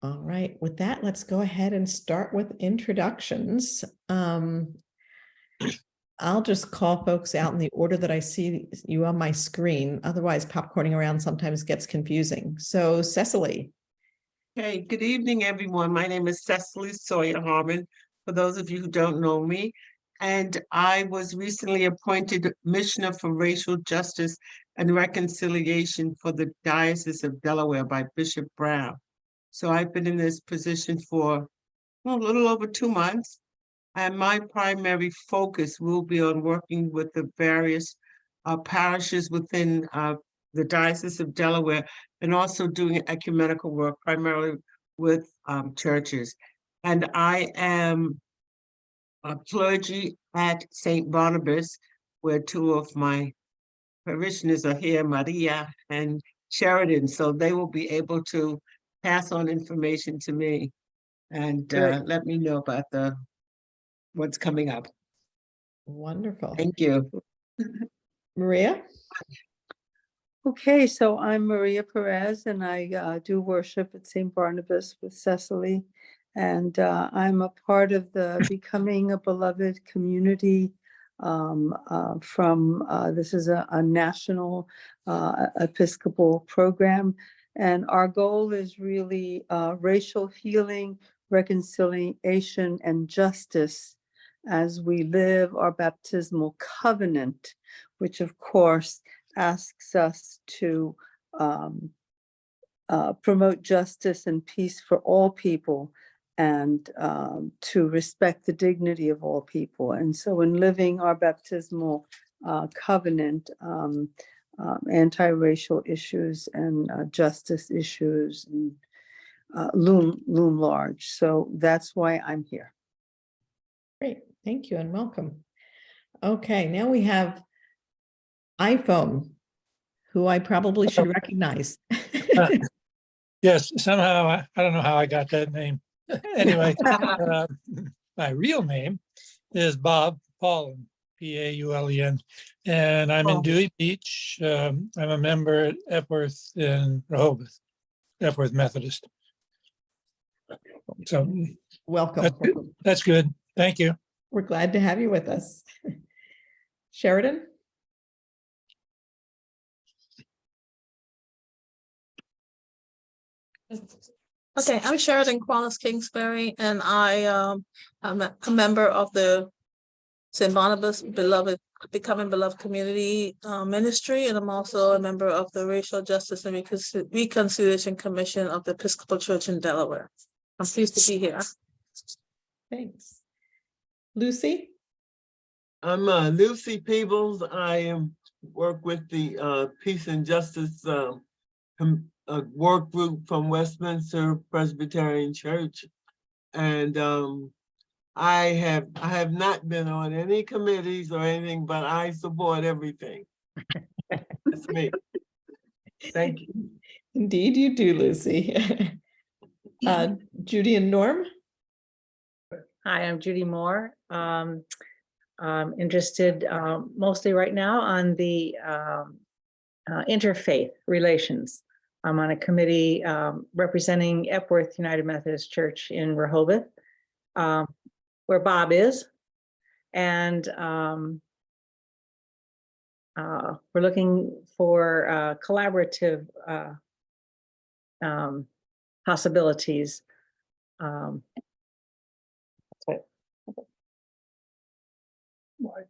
All right, with that, let's go ahead and start with introductions. I'll just call folks out in the order that I see you on my screen. Otherwise, popcorning around sometimes gets confusing. So, Cecily. Hey, good evening, everyone. My name is Cecily Sawyer Harmon, for those of you who don't know me. And I was recently appointed Missioner for Racial Justice and Reconciliation for the Diocese of Delaware by Bishop Brown. So I've been in this position for a little over 2 months. And my primary focus will be on working with the various parishes within the Diocese of Delaware, and also doing ecumenical work primarily with churches. And I am a clergy at St. Barnabas, where two of my parishioners are here, Maria and Sheridan. So they will be able to pass on information to me and let me know about what's coming up. Wonderful. Thank you. Maria? Okay, so I'm Maria Perez, and I do worship at St. Barnabas with Cecily. And I'm a part of the Becoming a Beloved Community this is a national Episcopal program. And our goal is really racial healing, reconciliation, and justice as we live our baptismal covenant, which of course asks us to promote justice and peace for all people, and to respect the dignity of all people. And so in living our baptismal covenant, anti-racial issues and justice issues and loom large. So that's why I'm here. Great, thank you and welcome. Okay, now we have iPhone, who I probably should recognize. Yes, somehow, I don't know how I got that name. Anyway, my real name is Bob Paulin, P-A-U-L-E-N, and I'm in Dewey Beach. I'm a member at Epworth in Rehoboth, Epworth Methodist. So Welcome. that's good. Thank you. We're glad to have you with us. Sheridan? Okay, I'm Sheridan Qualis Kingsbury, and I am a member of the St. Barnabas Becoming Beloved Community Ministry, and I'm also a member of the Racial Justice and Reconciliation Commission of the Episcopal Church in Delaware. I'm pleased to be here. Thanks. Lucy? I'm Lucy Peebles. I work with the Peace and Justice work group from Westminster Presbyterian Church, and I have not been on any committees or anything, but I support everything. That's me. Thank you. Indeed you do, Lucy. Judy and Norm? Hi, I'm Judy Moore. I'm interested mostly right now on the interfaith relations. I'm on a committee representing Epworth United Methodist Church in Rehoboth, where Bob is. And we're looking for collaborative possibilities. My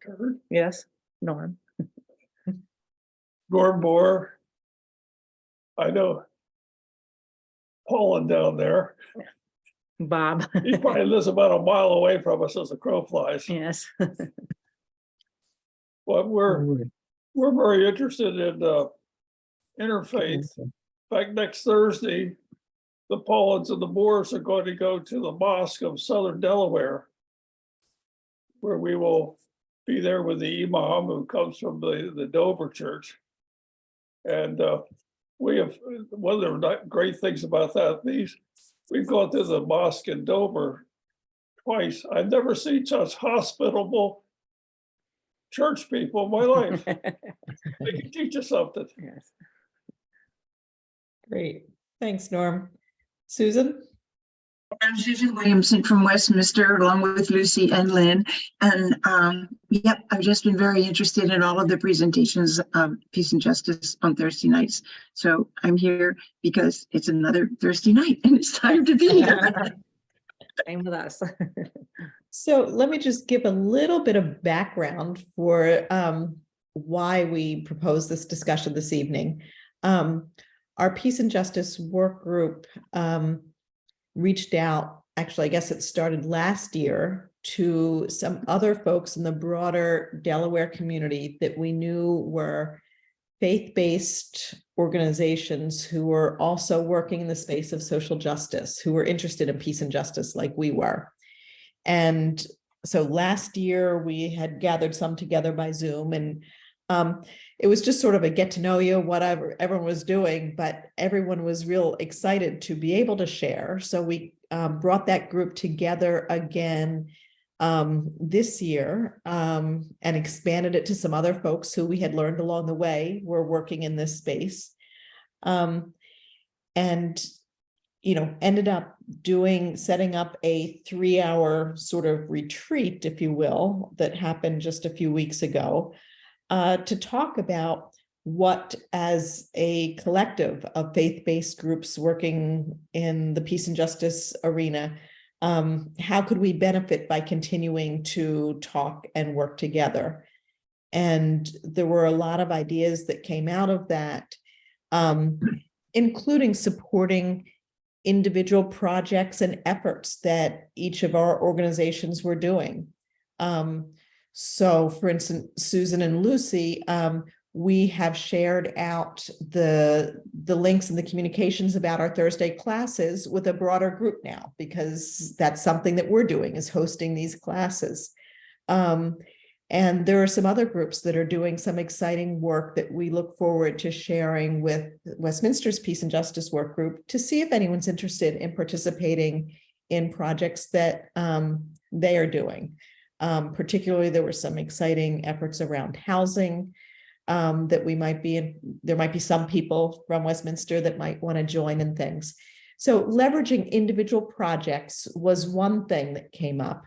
turn. Yes, Norm. Norm Moore. I know Paulin down there. Bob. He probably lives about a mile away from us as the crow flies. Yes. But we're very interested in interfaith. In fact, next Thursday, the Paulins and the Moores are going to go to the Mosque of Southern Delaware, where we will be there with the imam who comes from the Dover Church. And we have, one of the great things about that, we've gone to the mosque in Dover twice. I've never seen such hospitable church people in my life. They can teach us something. Yes. Great. Thanks, Norm. Susan? I'm Susan Williamson from Westminster, along with Lucy and Lynn. And yep, I've just been very interested in all of the presentations of Peace and Justice on Thursday nights. So I'm here because it's another Thursday night and it's time to be here. Same with us. So let me just give a little bit of background for why we proposed this discussion this evening. Our Peace and Justice work group reached out, actually, I guess it started last year, to some other folks in the broader Delaware community that we knew were faith-based organizations who were also working in the space of social justice, who were interested in peace and justice like we were. And so last year we had gathered some together by Zoom, and it was just sort of a get to know you, whatever everyone was doing, but everyone was real excited to be able to share. So we brought that group together again this year and expanded it to some other folks who we had learned along the way were working in this space. And ended up setting up a 3-hour sort of retreat, if you will, that happened just a few weeks ago, to talk about what, as a collective of faith-based groups working in the peace and justice arena, how could we benefit by continuing to talk and work together? And there were a lot of ideas that came out of that, including supporting individual projects and efforts that each of our organizations were doing. So for instance, Susan and Lucy, we have shared out the links and the communications about our Thursday classes with a broader group now, because that's something that we're doing, is hosting these classes. And there are some other groups that are doing some exciting work that we look forward to sharing with Westminster's Peace and Justice Work Group to see if anyone's interested in participating in projects that they are doing. Particularly, there were some exciting efforts around housing that we might be in. There might be some people from Westminster that might want to join in things. So leveraging individual projects was one thing that came up.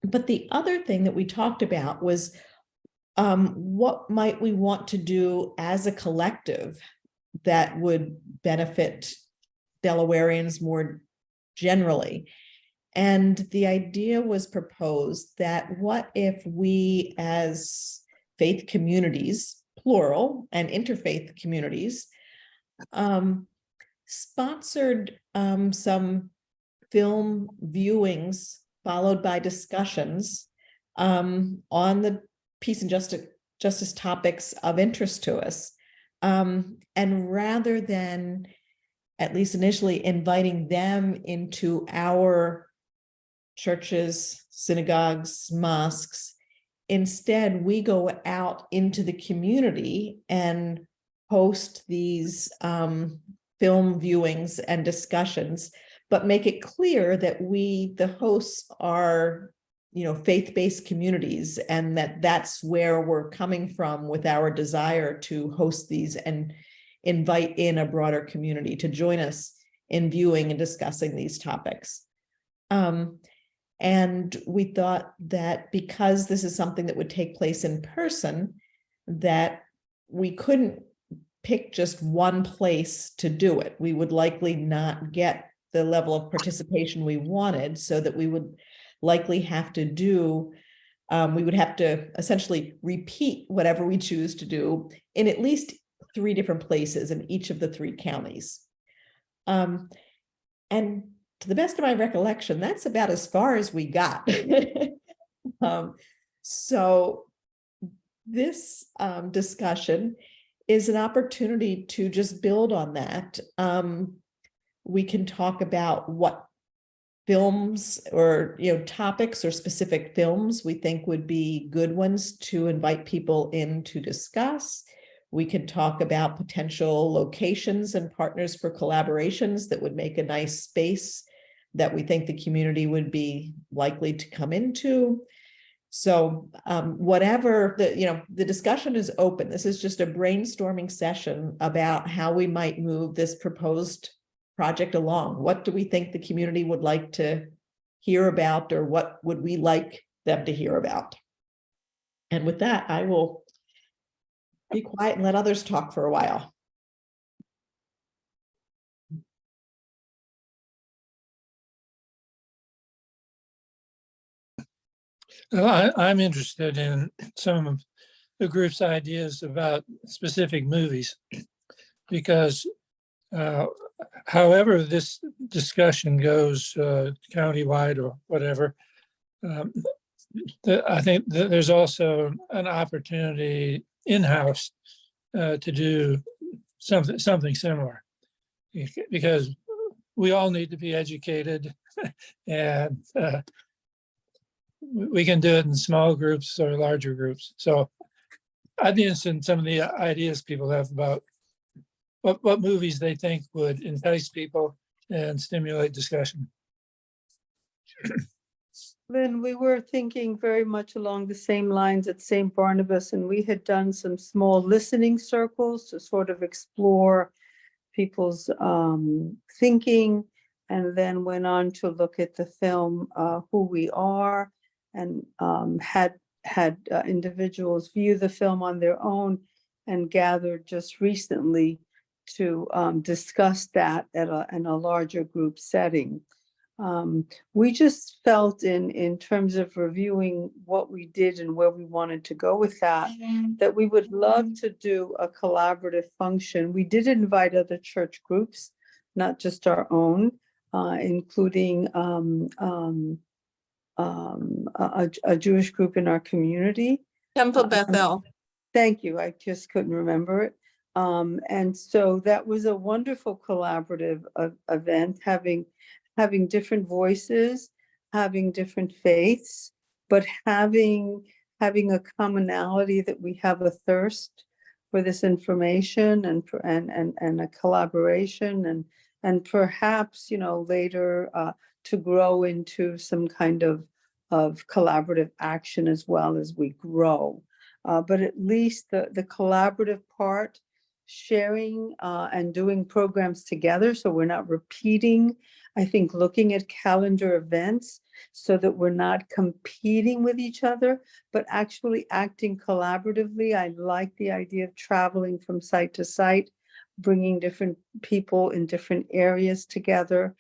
But the other thing that we talked about was what might we want to do as a collective that would benefit Delawareans more generally. And the idea was proposed that what if we, as faith communities, plural, and interfaith communities, sponsored some film viewings followed by discussions on the peace and justice topics of interest to us. And rather than, at least initially, inviting them into our churches, synagogues, mosques, instead we go out into the community and host these film viewings and discussions, but make it clear that we, the hosts, are, faith-based communities, and that's where we're coming from with our desire to host these and invite in a broader community to join us in viewing and discussing these topics. And we thought that because this is something that would take place in person, that we couldn't pick just one place to do it. We would likely not get the level of participation we wanted, so that we would likely have to do, we would have to essentially repeat whatever we choose to do in at least 3 different places in each of the 3 counties. And to the best of my recollection, that's about as far as we got. So this discussion is an opportunity to just build on that. We can talk about what films or topics or specific films we think would be good ones to invite people in to discuss. We could talk about potential locations and partners for collaborations that would make a nice space that we think the community would be likely to come into. So whatever the discussion is open. This is just a brainstorming session about how we might move this proposed project along? What do we think the community would like to hear about, or what would we like them to hear about? And with that, I will be quiet and let others talk for a while. I'm interested in some of the group's ideas about specific movies, because however this discussion goes countywide or whatever, I think that there's also an opportunity in-house to do something similar, because we all need to be educated, and we can do it in small groups or larger groups. So I'd be interested in some of the ideas people have about what movies they think would entice people and stimulate discussion. Lynn, we were thinking very much along the same lines at St. Barnabas, and we had done some small listening circles to sort of explore people's thinking, and then went on to look at the film Who We Are, and had individuals view the film on their own, and gathered just recently to discuss that in a larger group setting. We just felt in terms of reviewing what we did and where we wanted to go with that we would love to do a collaborative function. We did invite other church groups, not just our own, including a Jewish group in our community. Temple Bethel. Thank you. I just couldn't remember it. And so that was a wonderful collaborative event, having different voices, having different faiths, but having a commonality that we have a thirst for this information, and a collaboration, and perhaps, later to grow into some kind of collaborative action as well as we grow. But at least the collaborative part, sharing and doing programs together, so we're not repeating. I think looking at calendar events so that we're not competing with each other, but actually acting collaboratively. I like the idea of traveling from site to site, bringing different people in different areas together,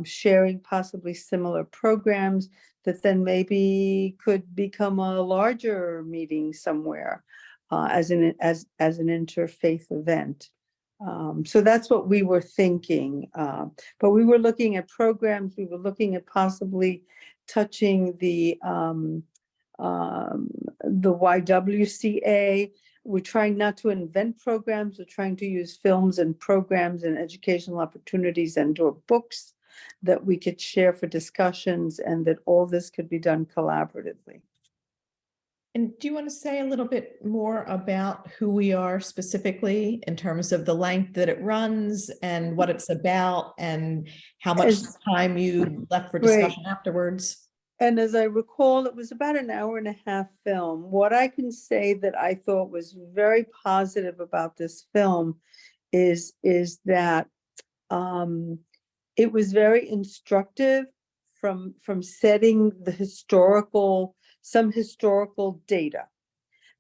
sharing possibly similar programs that then maybe could become a larger meeting somewhere as an interfaith event. So that's what we were thinking. But we were looking at programs. We were looking at possibly touching the YWCA. We're trying not to invent programs. We're trying to use films and programs and educational opportunities and/or books that we could share for discussions, and that all this could be done collaboratively. And do you want to say a little bit more about Who We Are specifically, in terms of the length that it runs and what it's about, and how much time you left for discussion afterwards? And as I recall, it was about an hour and a half film. What I can say that I thought was very positive about this film is that it was very instructive from setting some historical data.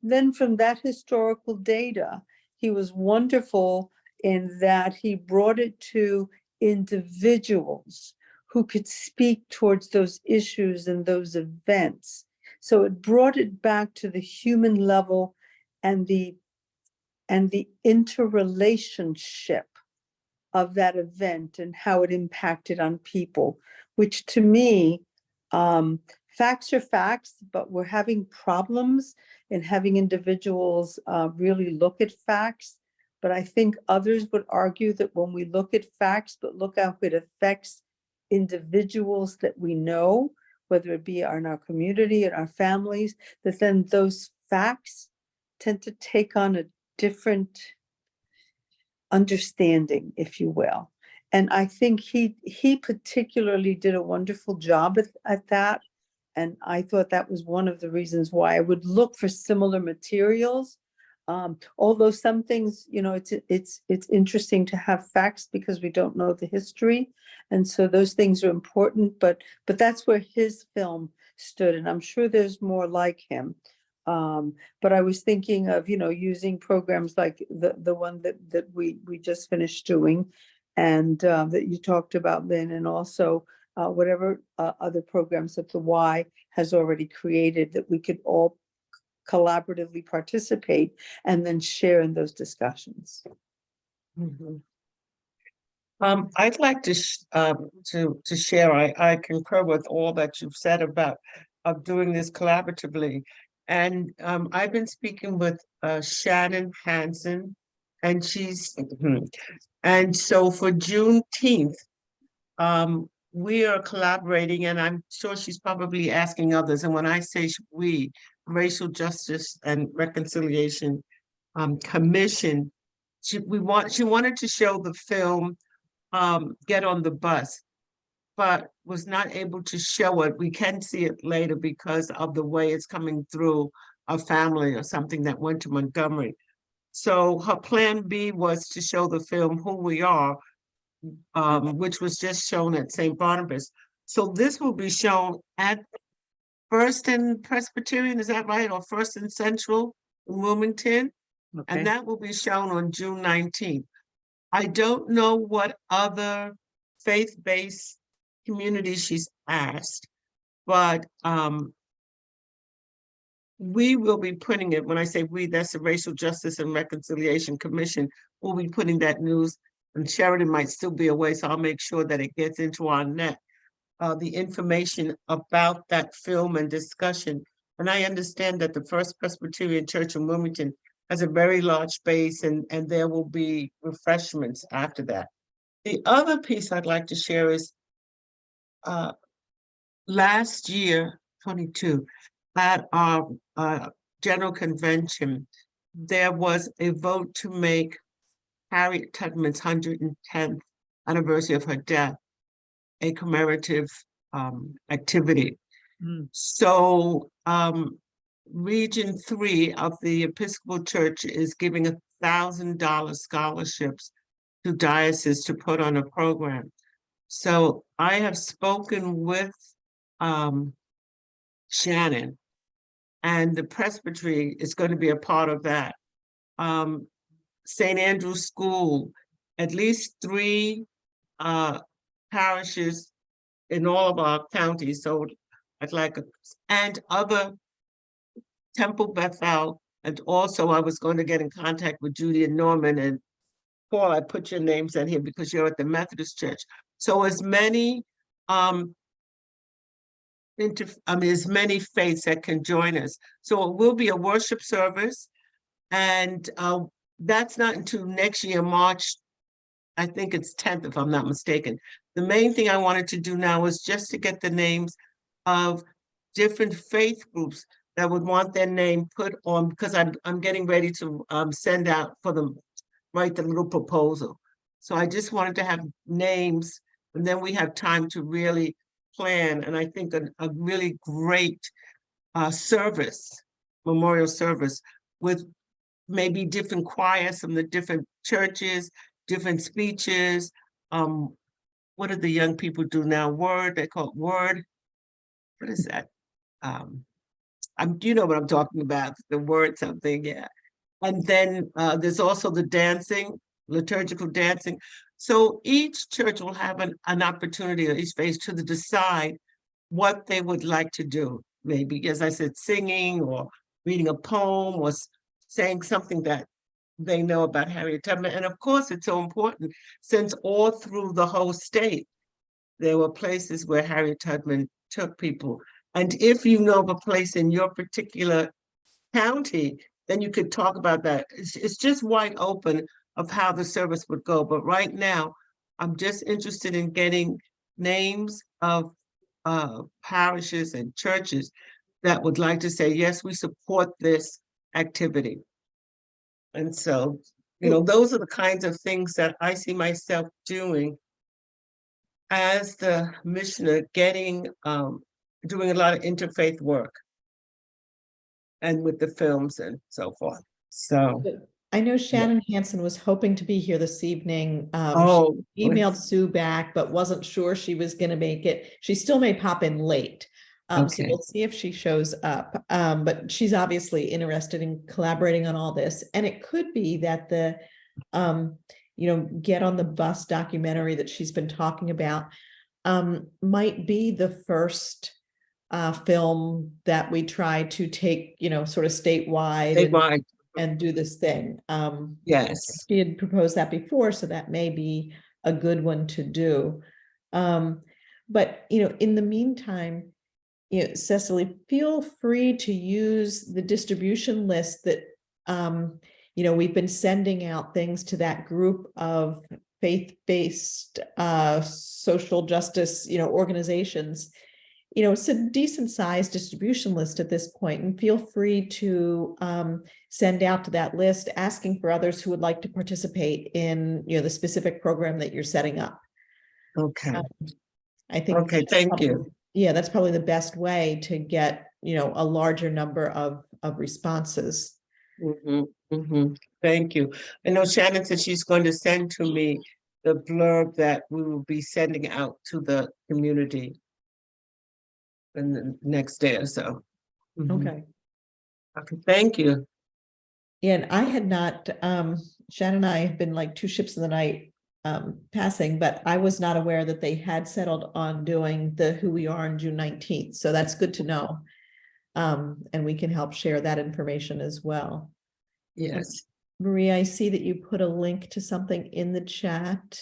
Then from that historical data, he was wonderful in that he brought it to individuals who could speak towards those issues and those events. So it brought it back to the human level and the interrelationship of that event and how it impacted on people, which to me, facts are facts, but we're having problems in having individuals really look at facts. But I think others would argue that when we look at facts, but look how it affects individuals that we know, whether it be in our community and our families, that then those facts tend to take on a different understanding, if you will. And I think he particularly did a wonderful job at that. And I thought that was one of the reasons why I would look for similar materials Although some things, it's interesting to have facts because we don't know the history. And so those things are important, but that's where his film stood, and I'm sure there's more like him. But I was thinking of, using programs like the one that we just finished doing, and that you talked about, Lynn, and also whatever other programs that the Y has already created that we could all collaboratively participate and then share in those discussions. Mhm. I'd like to share. I concur with all that you've said about doing this collaboratively, and I've been speaking with Shannon Hansen, and and so for Juneteenth, we are collaborating, and I'm sure she's probably asking others. And when I say we, Racial Justice and Reconciliation Commission, she wanted to show the film Get on the Bus, but was not able to show it. We can see it later because of the way it's coming through a family or something that went to Montgomery. So her plan B was to show the film Who We Are, which was just shown at St. Barnabas. So this will be shown at First and Presbyterian, is that right? Or First and Central in Wilmington? Okay. And that will be shown on June 19th. I don't know what other faith-based communities she's asked, but we will be putting it, when I say we, that's the Racial Justice and Reconciliation Commission, we'll be putting that news, and Sheridan might still be away, so I'll make sure that it gets into our net, the information about that film and discussion. And I understand that the First Presbyterian Church in Wilmington has a very large space, and there will be refreshments after that. The other piece I'd like to share is last year, 22, at our general convention, there was a vote to make Harriet Tubman's 110th anniversary of her death a commemorative activity. So Region 3 of the Episcopal Church is giving $1,000 scholarships to dioceses to put on a program. So I have spoken with Shannon, and the presbytery is going to be a part of that. St. Andrew's School, at least 3 parishes in all of our counties. So I'd like, and other Temple Bethel, and also I was going to get in contact with Judy and Norman, and Paul, I put your names in here because you're at the Methodist Church. So as many as many faiths that can join us. So it will be a worship service, and that's not until next year, March, I think it's 10th, if I'm not mistaken. The main thing I wanted to do now is just to get the names of different faith groups that would want their name put on, because I'm getting ready to send out for them, write the little proposal. So I just wanted to have names, and then we have time to really plan. And I think a really great service, memorial service, with maybe different choirs from the different churches, different speeches. What do the young people do now? Word, they call it Word. What is that? You know what I'm talking about, the word something, yeah. And then there's also the dancing, liturgical dancing. So each church will have an opportunity, or each faith, to decide what they would like to do. Maybe, as I said, singing or reading a poem or saying something that they know about Harriet Tubman. And of course, it's so important since all through the whole state, there were places where Harriet Tubman took people. And if you know of a place in your particular county, then you could talk about that. It's just wide open of how the service would go. But right now, I'm just interested in getting names of parishes and churches that would like to say, yes, we support this activity. And so, those are the kinds of things that I see myself doing as the missioner, doing a lot of interfaith work, and with the films and so forth. So, I know Shannon Hansen was hoping to be here this evening. oh, She emailed Sue back, but wasn't sure she was gonna make it. She still may pop in late. So Okay. we'll see if she shows up. But she's obviously interested in collaborating on all this. And it could be that the, Get on the Bus documentary that she's been talking about might be the first film that we try to take, sort of statewide and do this thing. Yes. She had proposed that before, so that may be a good one to do. But in the meantime, Cecily, feel free to use the distribution list that we've been sending out things to that group of faith-based social justice organizations. It's a decent sized distribution list at this point, and feel free to send out to that list asking for others who would like to participate in the specific program that you're setting up. Okay. I think. Okay, thank you. Yeah, that's probably the best way to get a larger number of responses. Thank you. I know Shannon said she's going to send to me the blurb that we will be sending out to the community in the next day or so. Okay. Okay, thank you. And I had not, Shannon and I have been like two ships in the night passing, but I was not aware that they had settled on doing the Who We Are on June 19th. So that's good to know. And we can help share that information as well. Yes. Maria, I see that you put a link to something in the chat.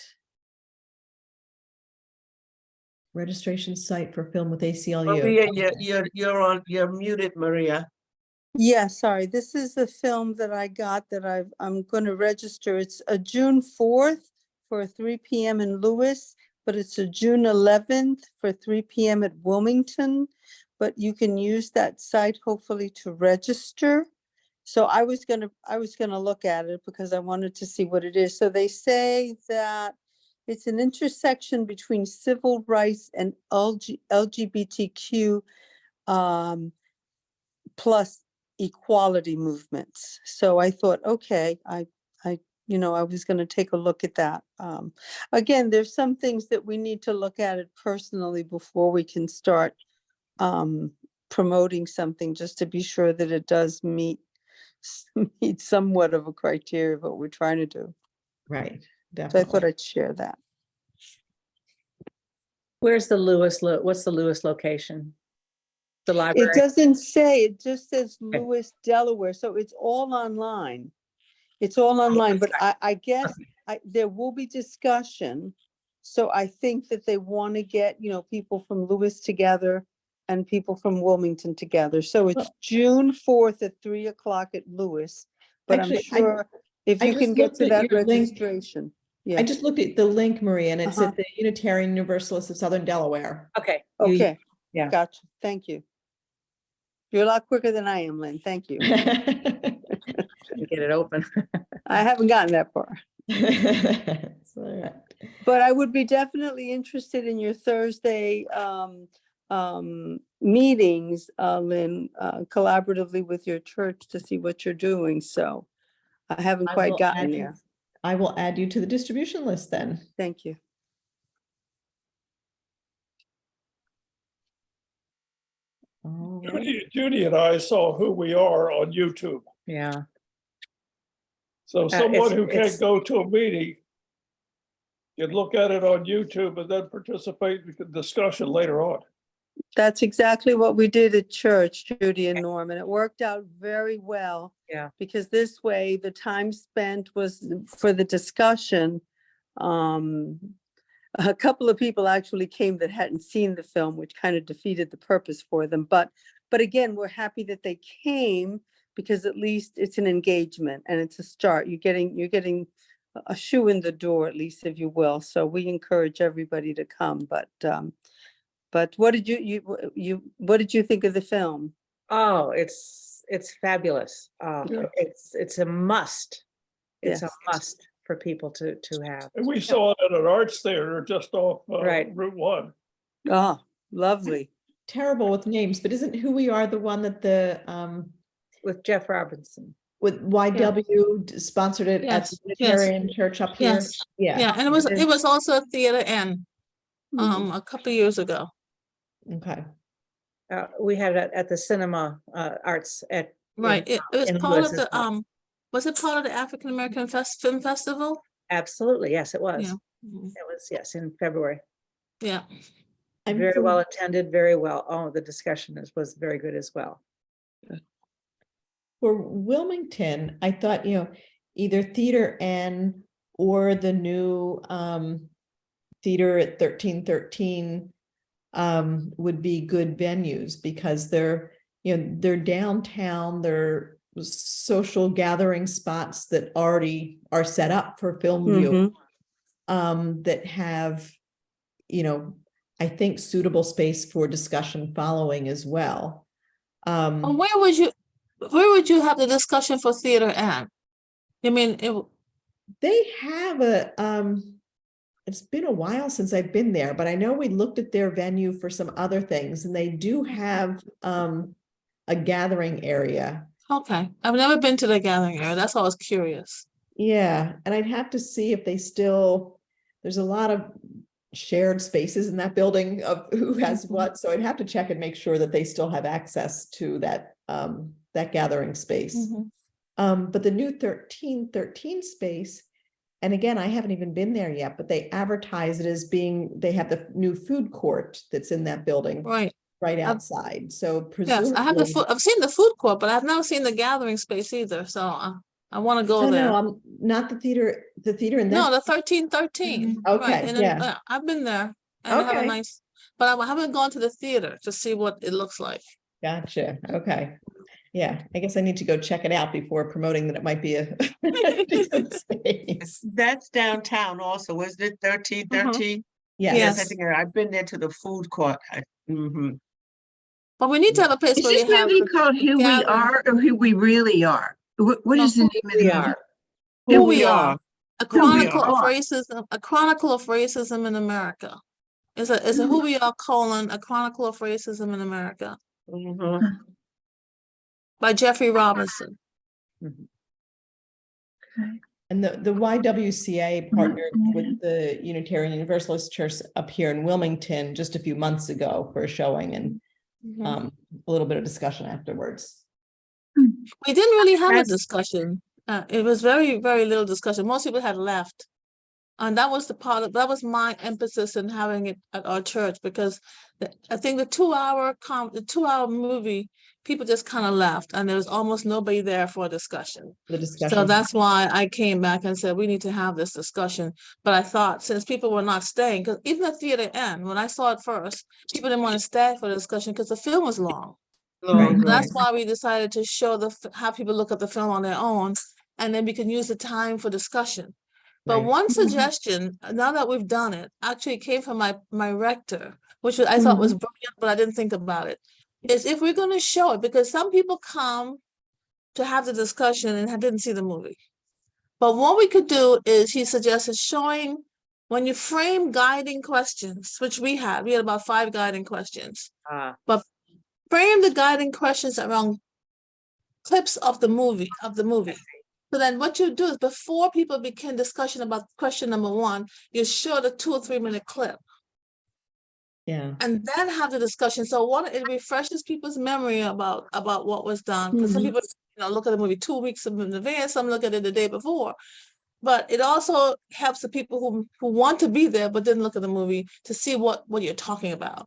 Registration site for film with ACLU. Maria, you're muted, Maria. Yeah, sorry. This is the film that I got that I'm going to register. It's a June 4th for 3 p.m. in Lewis, but it's a June 11th for 3 p.m. at Wilmington. But you can use that site hopefully to register. So I was gonna look at it because I wanted to see what it is. So they say that it's an intersection between civil rights and LGBTQ plus equality movements. So I thought, okay, I was going to take a look at that. Again, there's some things that we need to look at it personally before we can start promoting something, just to be sure that it does meet somewhat of a criteria of what we're trying to do. Right, So I definitely. thought I'd share that. Where's the what's the Lewis location? The library? It doesn't say, it just says Okay. Lewis, Delaware. So it's all online. It's all online, but I guess there will be discussion. So I think that they want to get, people from Lewis together and people from Wilmington together. So it's June 4th at 3 o'clock at Lewis. But Actually, I'm sure if I you just can get looked to at that your link. registration. I Yeah, just looked at the link, Maria, and it's Uh-huh. at the Unitarian Universalists of Southern Delaware. Okay. okay. yeah. Gotcha. Thank you. You're a lot quicker than I am, Lynn. Thank you. Get it open. I haven't gotten that far. It's all right. But I would be definitely interested in your Thursday meetings, Lynn, collaboratively with your church to see what you're doing. So I haven't I quite will gotten add you- there. I will add you to the distribution list then. Thank you. All right. Judy and I saw Who We Are on YouTube. Yeah. So someone who it's- can't go to a meeting can look at it on YouTube and then participate in the discussion later on. That's exactly what we did at church, Judy and Norm, and it worked out very well. Yeah. Because this way, the time spent was for the discussion. A couple of people actually came that hadn't seen the film, which kind of defeated the purpose for them. But again, we're happy that they came because at least it's an engagement and it's a start. You're getting a shoe in the door, at least, if you will. So we encourage everybody to come. But what did what did you think of the film? Oh, it's fabulous. Yeah. It's a must. It's a Yes. must for people to have. And we saw it at an arts theater just off Right. Route 1. Oh, lovely. Terrible with names, but isn't Who We Are the one that the With Jeff Robinson. with YW sponsored it at the Yes, yes. Unitarian Church up here. Yes, Yeah. yeah, and it was also a theater N, a couple of years ago. Okay. We had it at the cinema arts at. Right, it was in part Lewis of as the, well. was it part of the African American Film Festival? Absolutely, yes, it was. Yeah. Mhm. It was, yes, in February. Yeah, I'm Very for- well attended, very well. Oh, the discussion was very good as well. For Wilmington, I thought, either Theater N or the new theater at 1313 would be good venues because they're downtown, they're social gathering spots that already are set up for film viewing, that have, I think suitable space for discussion following as well. and where would you have the discussion for theater N? I mean, They have it's been a while since I've been there, but I know we looked at their venue for some other things, and they do have a gathering area. okay, I've never been to the gathering area, that's why I was curious. Yeah, and I'd have to see if they still, there's a lot of shared spaces in that building of who has what, so I'd have to check and make sure that they still have access to that gathering space. But the new 1313 space, and again, I haven't even been there yet, but they advertise it as they have the new food court that's in that building Right, outside. So yes, I have presumably. I've seen the food court, but I've never seen the gathering space either, so I want to go No, there. I'm not the theater in No, that. the 1313. Okay, Right, and then, yeah. I've been there and they have a Okay. nice, but I haven't gone to the theater to see what it looks like. Gotcha. Okay. Yeah, I guess I need to go check it out before promoting that it might be a decent space. That's downtown also, isn't it? 1313? Yeah. Yes, I Yes. think I've been there to the food court. Mhm. But we need to have a place Is where this you have. movie the called Who We gathering. Are or Who We Really Are? What No, is the Who name of the We movie? Are. Who we are. A Who we chronicle of are. racism, a chronicle of racism in America. It's a who we are : a chronicle of racism in America Mhm. by Jeffrey Robinson. And the YWCA partnered with the Unitarian Universalist Church up here in Wilmington just a few months ago for a showing and a little bit of discussion afterwards. We didn't really have a That's- discussion. It was very, very little discussion. Most people had left. And that was that was my emphasis in having it at our church, because I think the 2-hour movie, people just kind of left and there was almost nobody there for a discussion. The discussion. So that's why I came back and said, we need to have this discussion. But I thought, since people were not staying, because even at theater N, when I saw it first, people didn't want to stay for the discussion because the film was long. Long, So that's right. why we decided to have people look at the film on their own, and then we can use the time for discussion. But Right. one suggestion, now that we've done it, actually came from my rector, which I thought was brilliant, but I didn't think about it, is if we're going to show it, because some people come to have the discussion and didn't see the movie. But what we could do is, he suggested showing, when you frame guiding questions, which we had about 5 guiding questions, but frame the guiding questions around clips of the movie. So then what you do is, before people begin discussion about question number 1, you show the 2 or 3 minute clip Yeah. and then have the discussion. So it refreshes people's memory about what was done. Because some people, look at the movie 2 weeks in advance, some look at it the day before. But it also helps the people who want to be there but didn't look at the movie to see what you're talking about.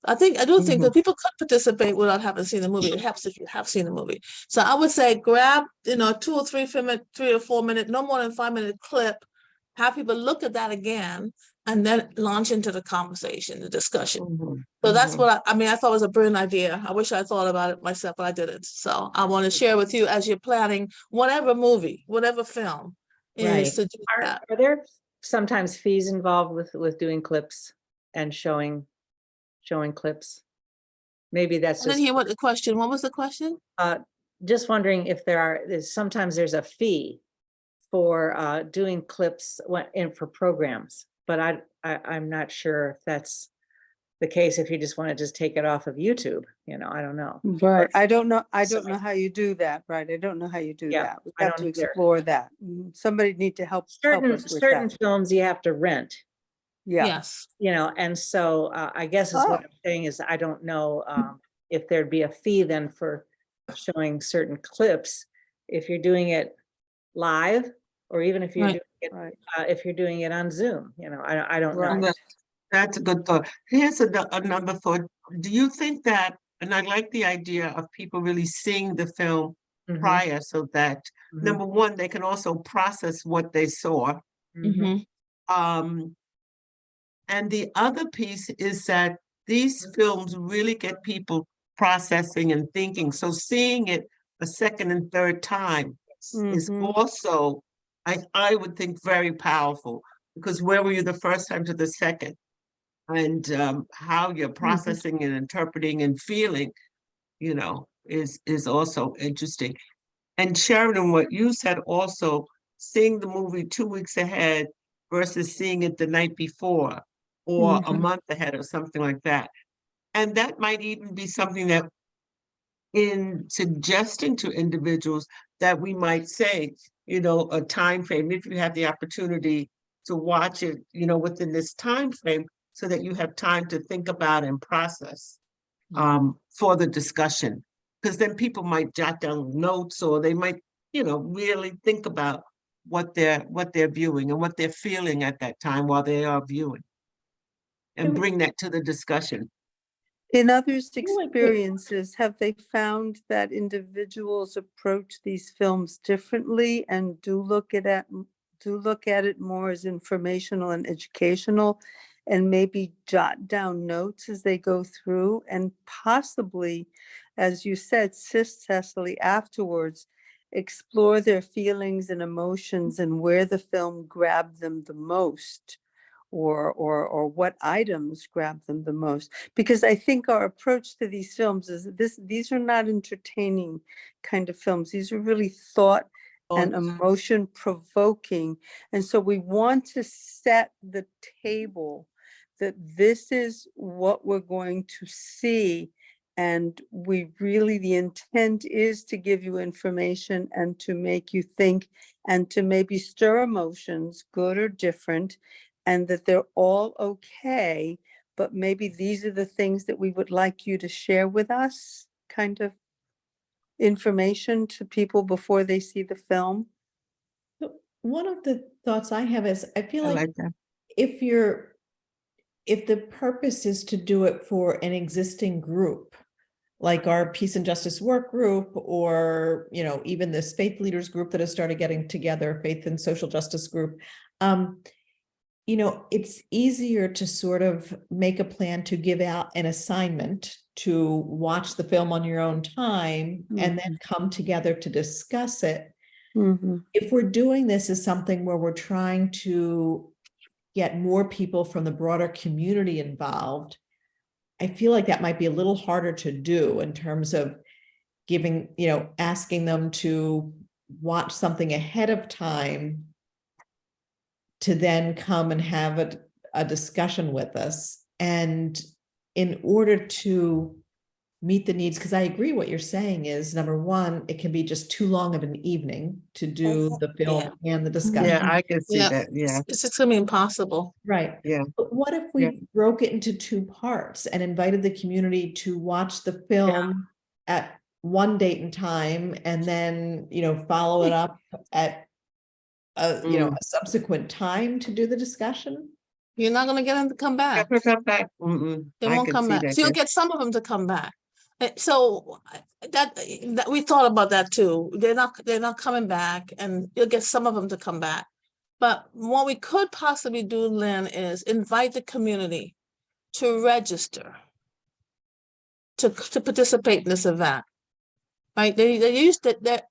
I do think that people could participate without having seen the movie. It helps if you have seen the movie. So I would say grab, 2 or 3 or 4 minute, no more than 5 minute clip, have people look at that again, and then launch into the conversation, the discussion. So that's what I thought was a brilliant idea. I wish I thought about it myself, but I didn't. So I want to share with you, as you're planning whatever movie, whatever film, Right. is to do that. Are there sometimes fees involved with doing clips and showing clips? Maybe that's I didn't just, hear what was the question? just wondering if sometimes there's a fee for doing clips for programs, but I'm not sure if that's the case if you just want to just take it off of YouTube, I don't know. Right, I don't know Sorry. how you do that, right? I don't know how you do Yeah, that. We I have to don't either. explore that. Somebody need to help us with Certain that. films you have to rent, Yeah, Yes. and so I guess is what Oh. I'm saying is I don't know if there'd be a fee then for showing certain clips if you're doing it live, or even if you're Right. doing it right, if you're doing it on Zoom, I don't know. right. That's a good thought. Here's another thought. Do you think that, and I like the idea of people really seeing the film Mhm, prior so that, mhm, number one, they can also process what they saw. mhm. Mm-hmm. And the other piece is that these films really get people processing and thinking. So seeing it a second and third time is Mhm. also, I would think, very powerful, because where were you the first time to the second? And how you're processing and interpreting and feeling, is also interesting. And Sheridan, what you said also, seeing the movie 2 weeks ahead versus seeing it the night before or a Mhm. month ahead or something like that. And that might even be something that, in suggesting to individuals, that we might say, a time frame, if you have the opportunity to watch it, within this time frame, so that you have time to think about and process for the discussion. Because then people might jot down notes, or they might, really think about what they're viewing and what they're feeling at that time while they are viewing, and bring that to the discussion. In others' like what- experiences, have they found that individuals approach these films differently and do look at it more as informational and educational, and maybe jot down notes as they go through, and possibly, as you said, Cecily, afterwards, explore their feelings and emotions and where the film grabbed them the most, or what items grab them the most. Because I think our approach to these films is these are not entertaining kind of films. These are really thought and emotion provoking. And so we want to set the table that this is what we're going to see. And the intent is to give you information and to make you think and to maybe stir emotions, good or different, and that they're all okay, but maybe these are the things that we would like you to share with us, kind of information to people before they see the film. One of the thoughts I have is, I feel I like like that. if the purpose is to do it for an existing group, like our Peace and Justice Work Group, or, even this faith leaders group that has started getting together, Faith and Social Justice Group, it's easier to sort of make a plan to give out an assignment to watch the film on your own time and then come together to discuss it. Mhm. If we're doing this as something where we're trying to get more people from the broader community involved, I feel like that might be a little harder to do in terms of asking them to watch something ahead of time to then come and have a discussion with us. And in order to meet the needs, because I agree what you're saying is, number one, it can be just too long of an evening to do the film and the discussion. Yeah, I can see Yeah. that. Yeah, It's just gonna be impossible. Right. yeah. But what if we broke it into two parts and invited the community to watch the film at one date and time, and then, follow it up at a subsequent time to do the discussion? You're not gonna get them to come back. Never come back. Mm-mm. They I won't can come see back. that, So you'll yeah. get some of them to come back. So that we thought about that too. They're not coming back, and you'll get some of them to come back. But what we could possibly do, Lynn, is invite the community to register to participate in this event. Right? They used that.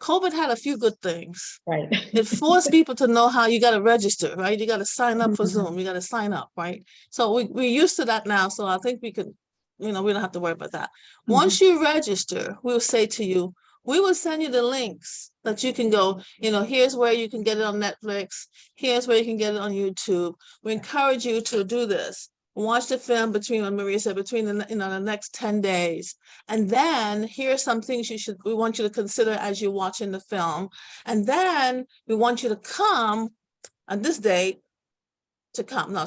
COVID had a few good things. Right. It forced people to know how you got to register, right? You got to sign up for Zoom. You got to sign up, right? So we're used to that now. So I think we could, we don't have to worry about that. Once you register, we'll say to you, we will send you the links that you can go, here's where you can get it on Netflix. Here's where you can get it on YouTube. We encourage you to do this. watch the film between, like Maria said, between the next 10 days. And then here are some things we want you to consider as you're watching the film. And then we want you to come on this date to come. Now,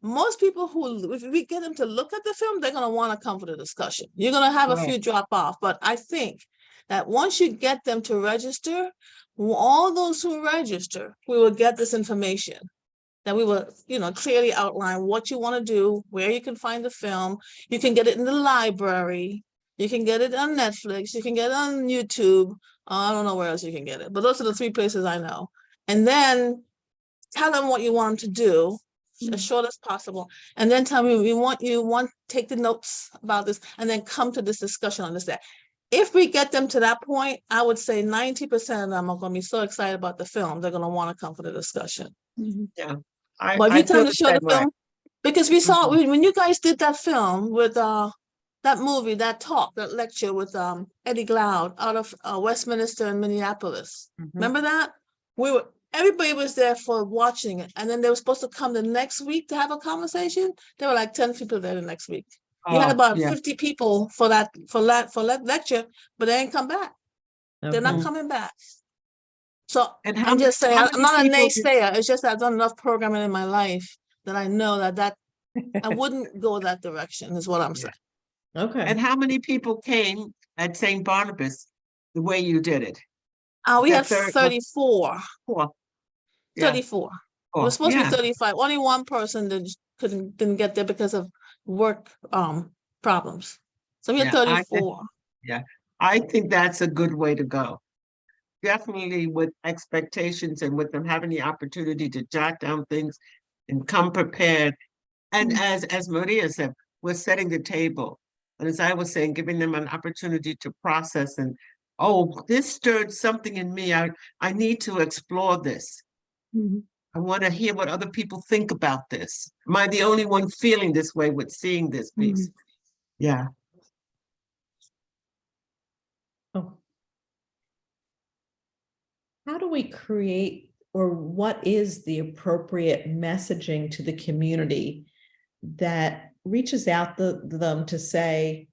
most people if we get them to look at the film, they're gonna want to come for the discussion. You're gonna have a few drop off, but I think that once you get them to register, all those who register, we will get this information. That we will, clearly outline what you want to do, where you can find the film. You can get it in the library. You can get it on Netflix. You can get it on YouTube. I don't know where else you can get it, but those are the 3 places I know. And then tell them what you want them to do, as short as possible. And then tell me, take the notes about this, and then come to this discussion on this, that. If we get them to that point, I would say 90% of them are going to be so excited about the film, they're going to want to come for the discussion. Yeah. But if you I tell feel them to show the same way. film, because we saw when you guys did that film with that movie, that lecture with Eddie Glaude out of Westminster in Minneapolis. Remember that? Everybody was there for watching it, and then they were supposed to come the next week to have a conversation. There were like 10 people there the next week. You had about 50 people for that lecture, but they didn't come back. They're not coming back. So And I'm just saying, how I'm many not a people did- naysayer. It's just that I've done enough programming in my life that I know that I wouldn't go that direction, is what I'm saying. Okay. And how many people came at St. Barnabas the way you did it? We That had third- 34. 4. Yeah, 34. It 4. was supposed to Yeah. be 35. Only one person didn't get there because of work problems. So we had Yeah, 34. I think that's a good way to go. Definitely with expectations and with them having the opportunity to jot down things and come prepared. And as Maria said, we're setting the table. And as I was saying, giving them an opportunity to process and, this stirred something in me. I need to explore this. I want to hear what other people think about this. Am I the only one feeling this way with seeing this piece? Yeah. Oh. How do we create, or what is the appropriate messaging to the community that reaches out to them to say,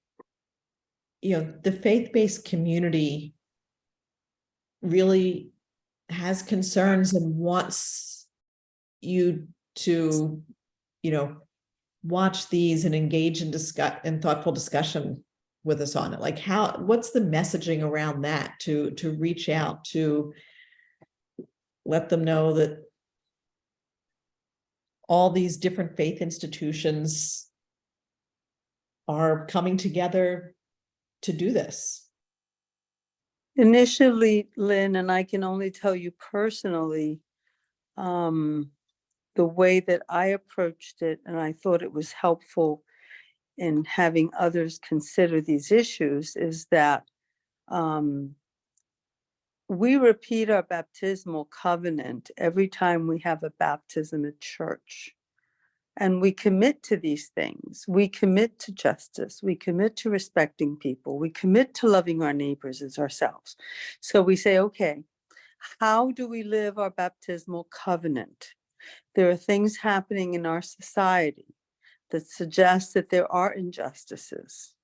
the faith-based community really has concerns and wants you to, watch these and engage in thoughtful discussion with us on it? Like, what's the messaging around that to reach out to let them know that all these different faith institutions are coming together to do this? Initially, Lynn, and I can only tell you personally, the way that I approached it, and I thought it was helpful in having others consider these issues, is that we repeat our baptismal covenant every time we have a baptism at church. And we commit to these things. We commit to justice. We commit to respecting people. We commit to loving our neighbors as ourselves. So we say, okay, how do we live our baptismal covenant? There are things happening in our society that suggest that there are injustices.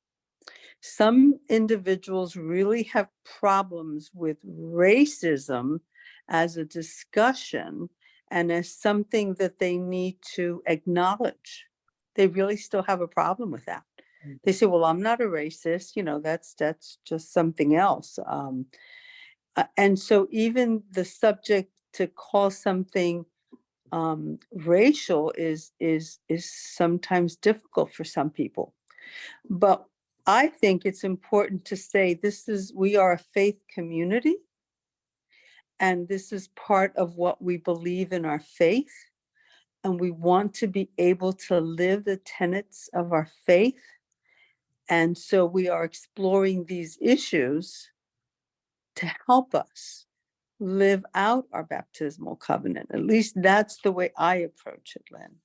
Some individuals really have problems with racism as a discussion and as something that they need to acknowledge. They really still have a problem with that. They say, well, I'm not a racist, that's just something else. And so even the subject to call something racial is sometimes difficult for some people. But I think it's important to say we are a faith community, and this is part of what we believe in our faith, and we want to be able to live the tenets of our faith. And so we are exploring these issues to help us live out our baptismal covenant. At least that's the way I approach it, Lynn.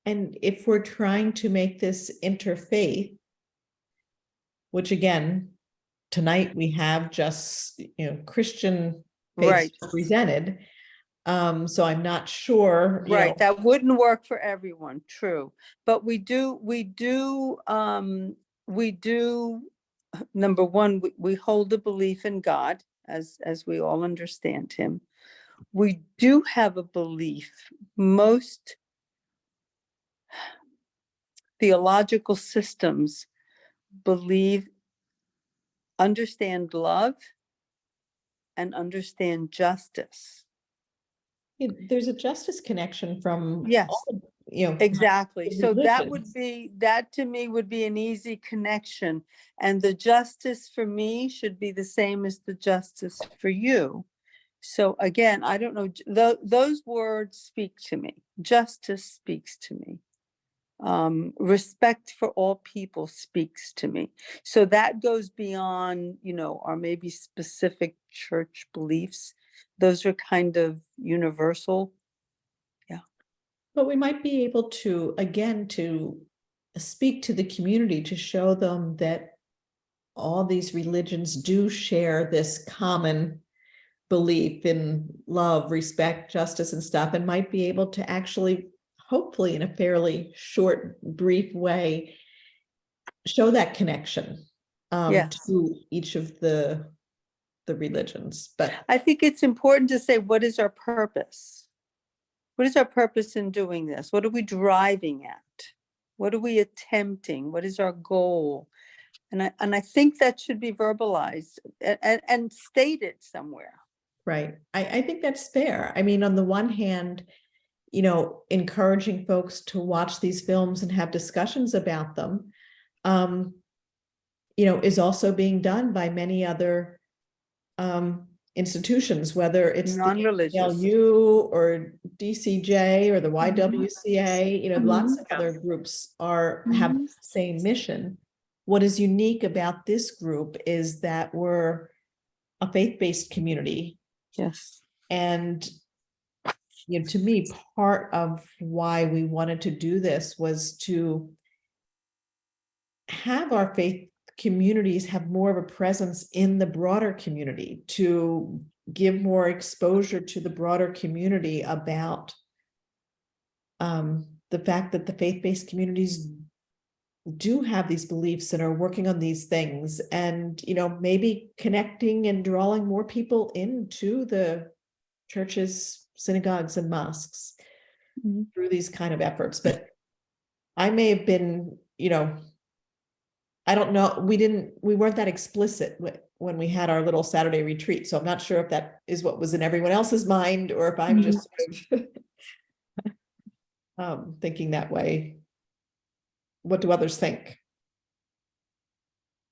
And if we're trying to make this interfaith, which again, tonight we have just, Christian faiths Right. represented, So I'm not sure, you know, Right, that wouldn't work for everyone, true. But we do, number one, we hold a belief in God, as we all understand him. We do have a belief, most theological systems believe, understand love and understand justice. there's a justice connection from Yes. all, you know, Exactly. the So that would religions. be, that to me would be an easy connection. And the justice for me should be the same as the justice for you. So again, I don't know, those words speak to me. Justice speaks to me. Respect for all people speaks to me. So that goes beyond, our maybe specific church beliefs. Those are kind of universal. But we might be able to, again, to speak to the community, to show them that all these religions do share this common belief in love, respect, justice, and stuff, and might be able to actually, hopefully in a fairly short, brief way, show that connection Yes. to each of the religions. But I think it's important to say, what is our purpose? What is our purpose in doing this? What are we driving at? What are we attempting? What is our goal? And I think that should be verbalized and stated somewhere. right, I think that's fair. I mean, on the one hand, encouraging folks to watch these films and have discussions about them, is also being done by many other institutions, whether it's the Non-religious. ALU or DCJ or the YWCA, lots of Yeah. other groups have Mhm. the same mission. What is unique about this group is that we're a faith-based community. Yes. And to me, part of why we wanted to do this was to have our faith communities have more of a presence in the broader community, to give more exposure to the broader community about the fact that the faith-based communities do have these beliefs and are working on these things, and maybe connecting and drawing more people into the churches, synagogues, and mosques Mhm. through these kind of efforts. But I may have been, I don't know, we weren't that explicit when we had our little Saturday retreat. So I'm not sure if that is what was in everyone else's mind, or if I'm just sort of thinking that way. What do others think?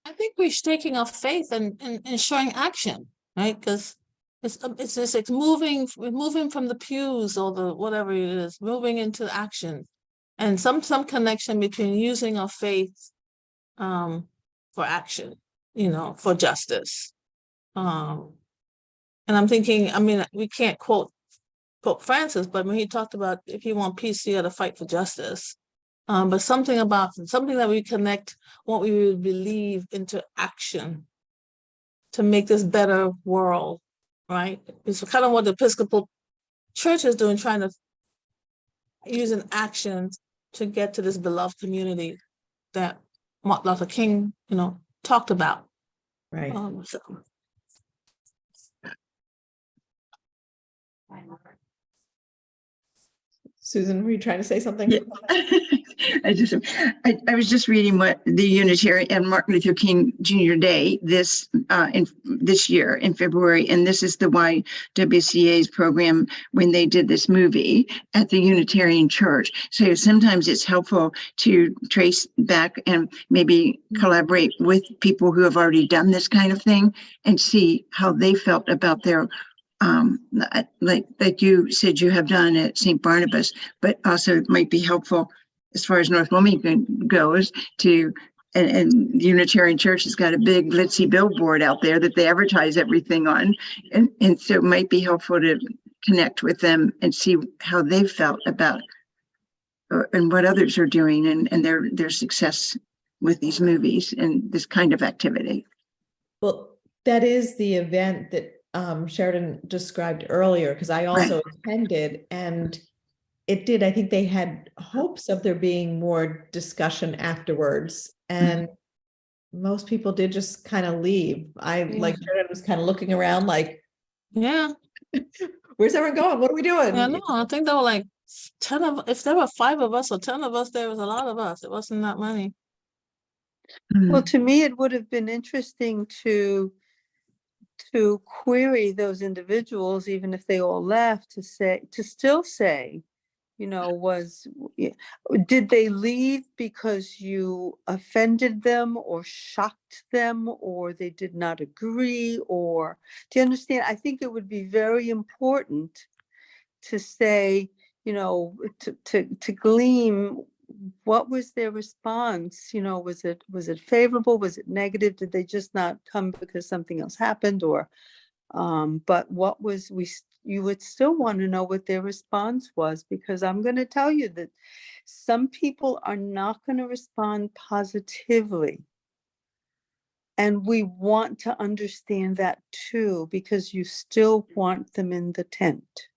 I think we're staking our faith and showing action, right? Because it's moving, we're moving from the pews or the whatever it is, moving into action, and some connection between using our faith for action, for justice. And I'm thinking, I mean, we can't quote Pope Francis, but when he talked about, if you want peace, you got to fight for justice. But something that we connect what we would believe into action to make this better world, right? It's kind of what the Episcopal Church is doing, trying to use an action to get to this beloved community that Martin Luther King, talked about. Right. So. Susan, were you trying to say something? Yeah. I was just reading what the Unitarian and Martin Luther King Jr. Day this year in February, and this is the YWCA's program when they did this movie at the Unitarian Church. So sometimes it's helpful to trace back and maybe collaborate with people who have already done this kind of thing and see how they felt about their like you said you have done at St. Barnabas, but also it might be helpful as far as North Wilmington goes to, and the Unitarian Church has got a big glitzy billboard out there that they advertise everything on. And so it might be helpful to connect with them and see how they felt about and what others are doing and their success with these movies and this kind of activity. Well, that is the event that Sheridan described earlier, because I also attended, and it did, I think they had hopes of there being more discussion afterwards, and most people did just kind of leave. Like Sheridan was kind of looking around like, Yeah, where's everyone going? What are we doing? yeah, no, I think there were like 10 of, if there were 5 of us or 10 of us, there was a lot of us. It wasn't that many. Well, to me, it would have been interesting to query those individuals, even if they all left, to still say, you know, did they leave because you offended them or shocked them, or they did not agree, or do you understand? I think it would be very important to say, you know, to glean what was their response. You know, was it favorable? Was it negative? Did they just not come because something else happened? Or but what was you would still want to know what their response was, because I'm going to tell you that some people are not going to respond positively. And we want to understand that too, because you still want them in the tent.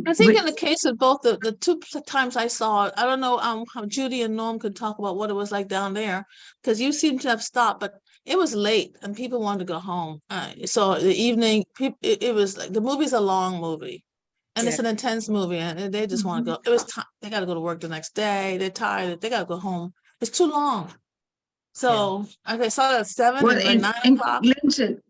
I think in the case of both the 2 times I saw it, I don't know how Judy and Norm could talk about what it was like down there, because you seem to have stopped, but it was late and people wanted to go home. So the evening, it was like, the movie's a long movie and it's an intense movie, and they just want to go. It was time, they got to go to work the next day. They're tired. They got to go home. It's too long. So I saw that at 7 Well, and by 9 and o'clock.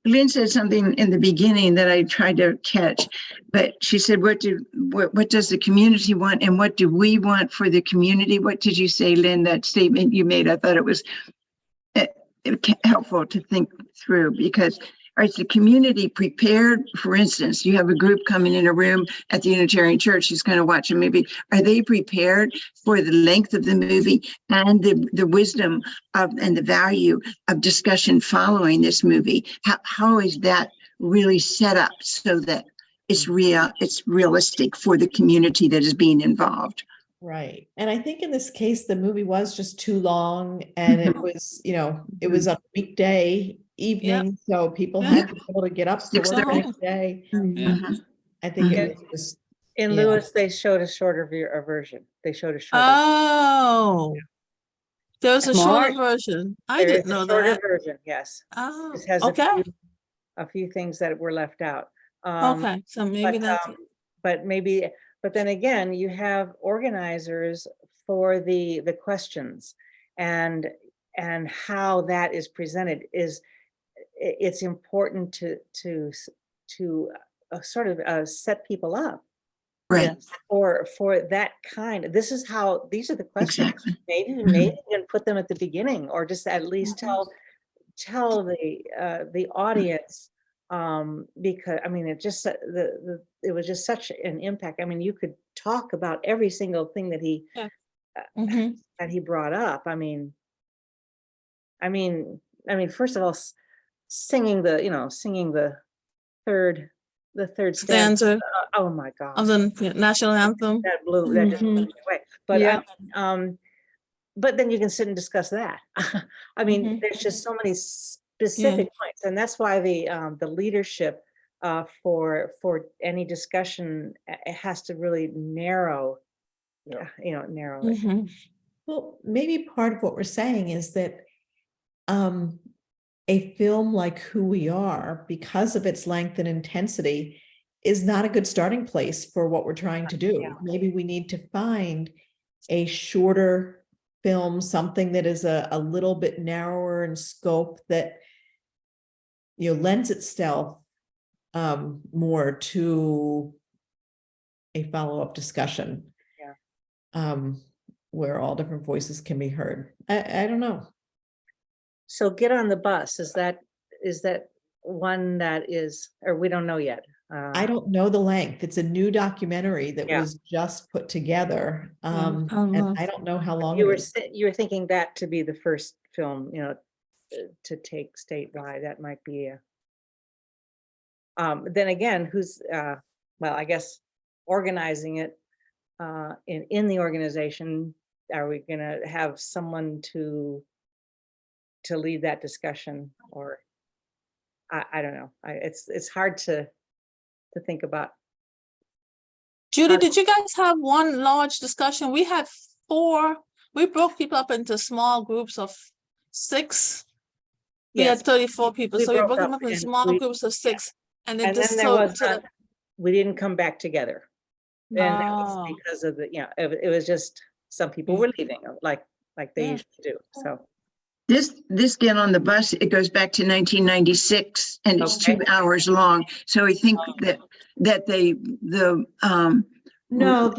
Lynn said something in the beginning that I tried to catch, but she said, what does the community want, and what do we want for the community? What did you say, Lynn, that statement you made? I thought it was helpful to think through, because is the community prepared? For instance, you have a group coming in a room at the Unitarian Church who's going to watch a movie. Are they prepared for the length of the movie and the wisdom of and the value of discussion following this movie? How is that really set up so that it's realistic for the community that is being involved? Right. And I think in this case, the movie was just too long, and it was, you know, it was a weekday evening, so people had to be able to get up to work the 6:30. next day. Yeah. I think Mhm. it was just, In Yeah. Lewis, they showed a shorter version. They showed a shorter. Oh, there's a shorter Smart. version. I There is didn't know a shorter that. version, yes. Oh, This has okay, a few things that were left out. okay, so maybe But, that's, but then again, you have organizers for the questions, and how that is presented is, it's important to sort of set people up Right. for that kind. This is how, these are the questions. Exactly. Maybe you can put them at the beginning, or just at least tell the audience, because I mean, it just it was just such an impact. I mean, you could talk about every single thing that he mhm, brought up. I mean, first of all, singing the third stanza. stanza Oh my God, of the national anthem. that just blew me away. But Yeah. but then you can sit and discuss that. I mean, Mhm. there's just so many specific points, and that's why the leadership for any discussion, it has to really narrow it. Mhm. well, maybe part of what we're saying is that a film like Who We Are, because of its length and intensity, is not a good starting place for what we're trying to do. Yeah. Maybe we need to find a shorter film, something that is a little bit narrower in scope, that, you know, lends itself more to a follow-up discussion. Yeah. Where all different voices can be heard. I don't know. So Get on the Bus, is that one that is, or we don't know yet? I don't know the length. It's a new documentary that Yeah. was just put together. And almost. I don't know how long You it were is. you were thinking that to be the first film, to take statewide. That might be a. Then again, who's well, I guess organizing it in the organization. Are we going to have someone to lead that discussion, or I don't know. It's hard to think about. Judy, did you guys have one large discussion? We had 4, we broke people up into small groups of 6. We had Yes, 34 people, we so we broke broke them up up in and small we- groups of 6. And it and then just there so, was not, we didn't come back together. And that was Oh. because of the, it was just, some people were leaving, like they Yeah. usually do, so. This Get on the Bus, it goes back to 1996 and it's Okay. 2 hours long. So I think that No,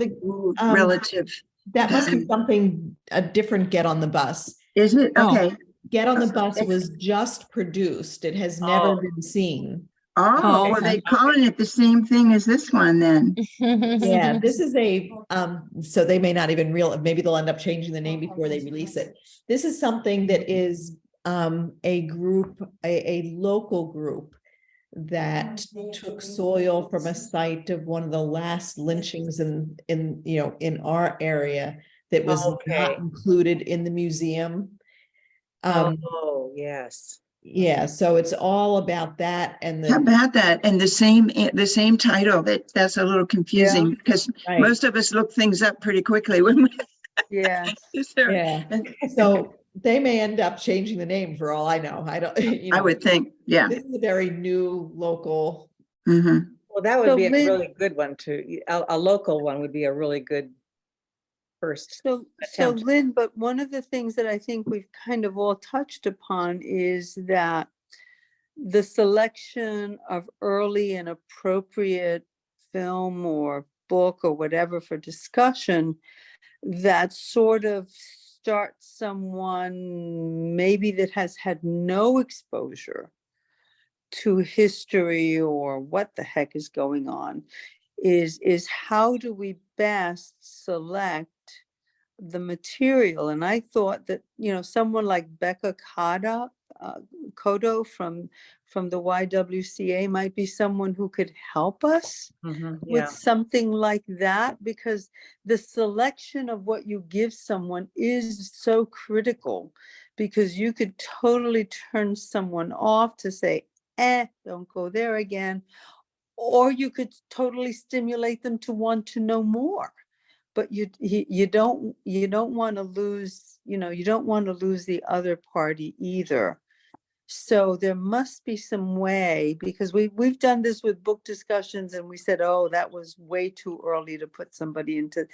relative, that must be something, a different Get on the Bus. is it? Oh. Okay. Get on the Bus was just produced. It has never Oh. been seen. Oh, Oh, well, okay. they calling it the same thing as this one then. Yeah, this is so they may not even maybe they'll end up changing the name before they release it. This is something that is a group, a local group that took soil from a site of one of the last lynchings in our area that was Okay. not included in the museum. Oh, yes. Yeah, so it's all about that and How the about that? And the same title, that's a little confusing because right. most of us look things up pretty quickly when we. Yes. Is there- Yeah, so they may end up changing the name for all I know. I don't, I would think, yeah. this is a very new local. Mhm. Well, that would So be a Lynn- really good one too. A local one would be a really good first. So attempt. Lynn, but one of the things that I think we've kind of all touched upon is that the selection of early and appropriate film or book or whatever for discussion that sort of starts someone maybe that has had no exposure to history or what the heck is going on is how do we best select the material? And I thought that, someone like Becca Kodo from the YWCA might be someone who could help us Mhm, with yeah. something like that, because the selection of what you give someone is so critical, because you could totally turn someone off to say, don't go there again, or you could totally stimulate them to want to know more. But you don't want to lose, you don't want to lose the other party either. So there must be some way, because we've done this with book discussions and we said, oh, that was way too early to put somebody into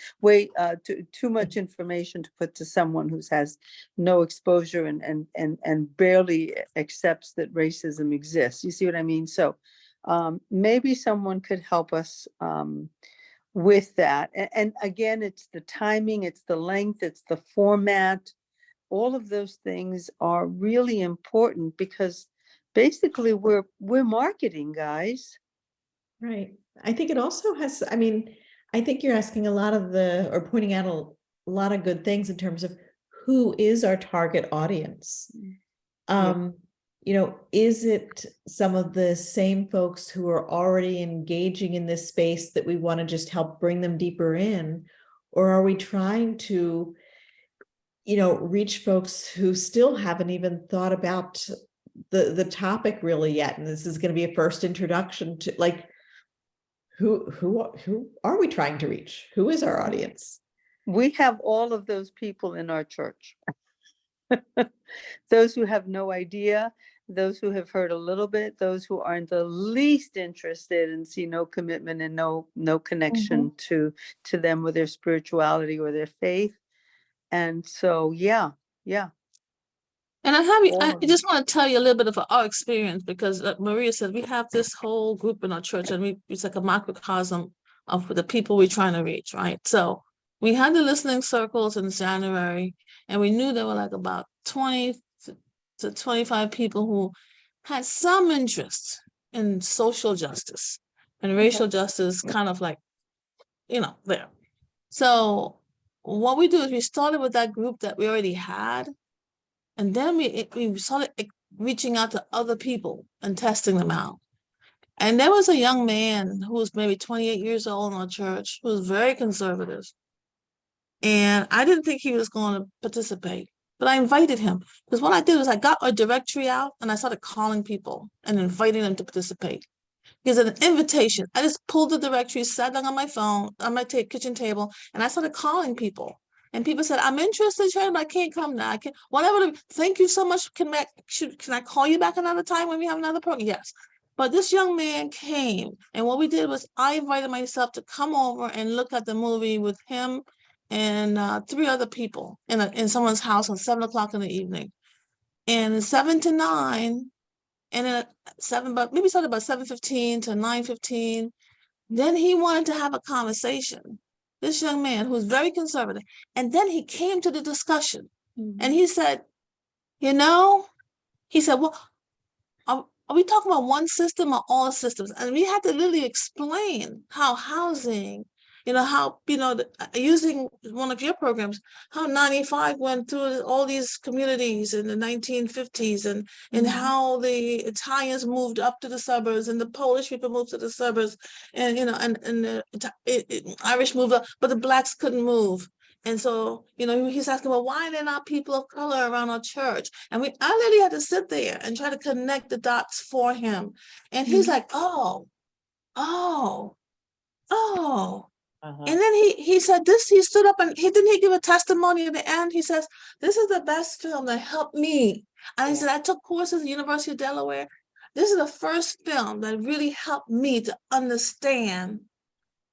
too much information to put to someone who has no exposure and barely accepts that racism exists. You see what I mean? So maybe someone could help us with that. And again, it's the timing, it's the length, it's the format. All of those things are really important because basically we're marketing, guys. Right. I think it also has, I think you're asking a lot of or pointing out a lot of good things in terms of who is our target audience. Is it some of the same folks who are already engaging in this space that we want to just help bring them deeper in? Or are we trying to reach folks who still haven't even thought about the topic really yet? And this is going to be a first introduction to who are we trying to reach? Who is our audience? We have all of those people in our church. Those who have no idea, those who have heard a little bit, those who aren't the least interested and see no commitment and no connection to them with their spirituality or their faith. And so, yeah. And I just want to tell you a little bit of our experience, because like Maria said, we have this whole group in our church and it's like a microcosm of the people we're trying to reach, right? So we had the listening circles in January, and we knew there were like about 20 to 25 people who had some interest in social justice and racial justice, kind of like, there. So what we do is we started with that group that we already had, and then we started reaching out to other people and testing them out. And there was a young man who was maybe 28 years old in our church, who was very conservative. And I didn't think he was going to participate, but I invited him because what I did was I got a directory out and I started calling people and inviting them to participate. Because an invitation, I just pulled the directory, sat down on my phone, on my kitchen table, and I started calling people. And people said, I'm interested, Sharon, but I can't come now. I can't, whatever. Thank you so much. Can I call you back another time when we have another program? Yes. But this young man came, and what we did was I invited myself to come over and look at the movie with him and 3 other people in someone's house on 7 o'clock in the evening. And 7 to 9, and then but maybe started about 7:15 to 9:15. Then he wanted to have a conversation. This young man who's very conservative. And then he came to the discussion and he said, well, are we talking about one system or all systems? And we had to literally explain how housing, how, using one of your programs, how 95 went through all these communities in the 1950s and how the Italians moved up to the suburbs and the Polish people moved to the suburbs and, and the Irish moved up, but the Blacks couldn't move. And so, he's asking, well, why are there not people of color around our church? And I literally had to sit there and try to connect the dots for him. And he's like, oh. And then he said this, he stood up and he gave a testimony at the end. He says, this is the best film that helped me. And he said, I took courses at the University of Delaware. This is the first film that really helped me to understand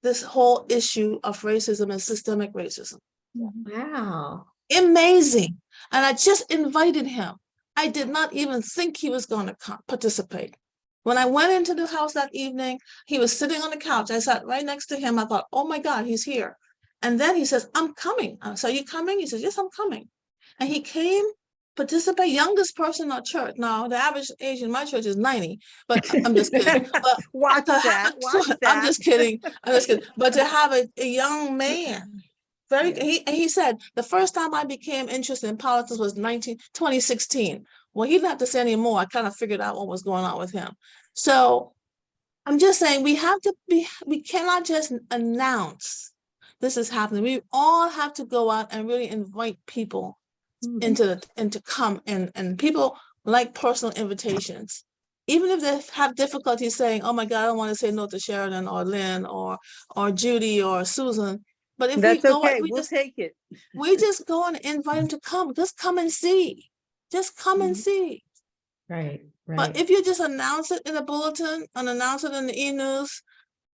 this whole issue of racism and systemic racism. Wow. Amazing. And I just invited him. I did not even think he was going to participate. When I went into the house that evening, he was sitting on the couch. I sat right next to him. I thought, oh my God, he's here. And then he says, I'm coming. So are you coming? He says, yes, I'm coming. And he came, participate, youngest person in our church. Now, the average age in my church is 90, but I'm just kidding. But Watch that. I'm just kidding. But to have a young man, he said, the first time I became interested in politics was 2016. Well, he didn't have to say any more. I kind of figured out what was going on with him. So I'm just saying we cannot just announce this is happening. We all have to go out and really invite people to come, and people like personal invitations. Even if they have difficulty saying, oh my God, I don't want to say no to Sheridan or Lynn or Judy or Susan. But if That's we go, okay, we'll take it. We just go and invite them to come. Just come and see. Just come and see. Right. But if you just announce it in a bulletin and announce it in the e-news,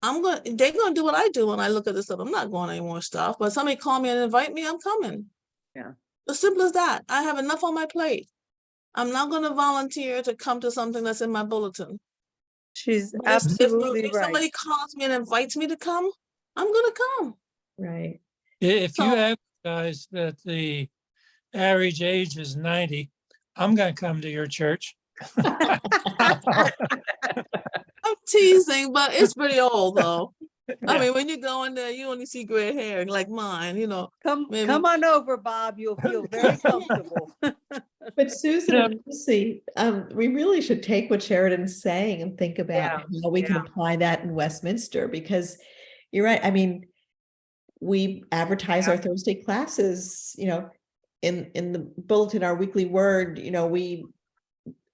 they're gonna do what I do when I look at this stuff. I'm not going any more stuff. But somebody call me and invite me, I'm coming. Yeah. As simple as that. I have enough on my plate. I'm not gonna volunteer to come to something that's in my bulletin. She's But absolutely if right. somebody calls me and invites me to come, I'm gonna come. Right. If you So- advertise that the average age is 90, I'm going to come to your church. I'm teasing, but it's pretty old though. I mean, when you go in there, you only see gray hair like mine, maybe. Come on over, Bob. You'll feel very comfortable. But Susan and Lucy, we really should take what Sheridan's saying and think about how we can apply that in Westminster, because you're right. I mean, we advertise our Thursday classes, in the bulletin, our weekly word, we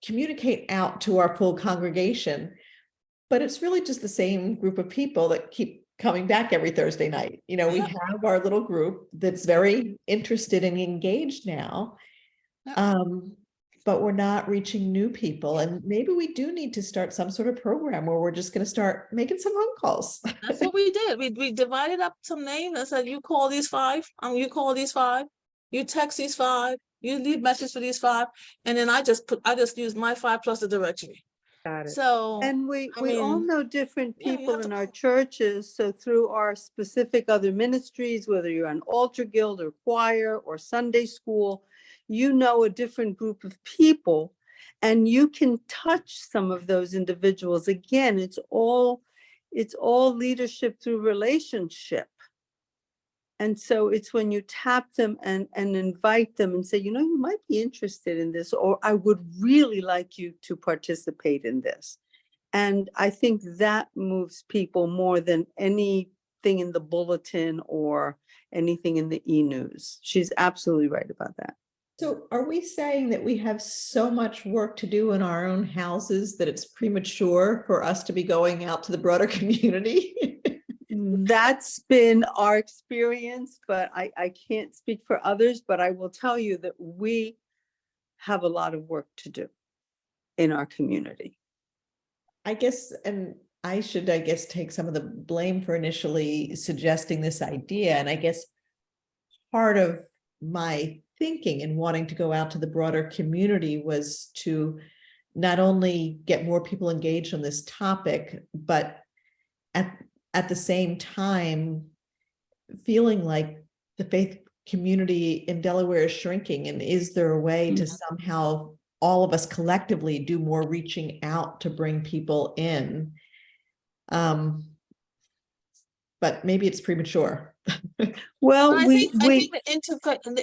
communicate out to our full congregation, but it's really just the same group of people that keep coming back every Thursday night. We have our little group that's very interested and engaged now. But we're not reaching new people. And maybe we do need to start some sort of program where we're just going to start making some phone calls. That's what we did. We divided up some names and said, you call these 5, you call these 5, you text these 5, you leave messages for these 5. And then I just used my 5 plus the directory. Got it. So, And we all mean, know different yeah, you people have in to- our churches. So through our specific other ministries, whether you're an altar guild or choir or Sunday school, you know a different group of people, and you can touch some of those individuals. Again, it's all leadership through relationship. And so it's when you tap them and invite them and say, you might be interested in this, or I would really like you to participate in this. And I think that moves people more than anything in the bulletin or anything in the e-news. She's absolutely right about that. So are we saying that we have so much work to do in our own houses that it's premature for us to be going out to the broader community? That's been our experience, but I can't speak for others, but I will tell you that we have a lot of work to do in our community. I guess, and I should, I guess, take some of the blame for initially suggesting this idea. And I guess part of my thinking and wanting to go out to the broader community was to not only get more people engaged on this topic, but at the same time, feeling like the faith community in Delaware is shrinking. And is there a way to somehow all of us collectively do more reaching out to bring people in? But maybe it's premature. Well, I think the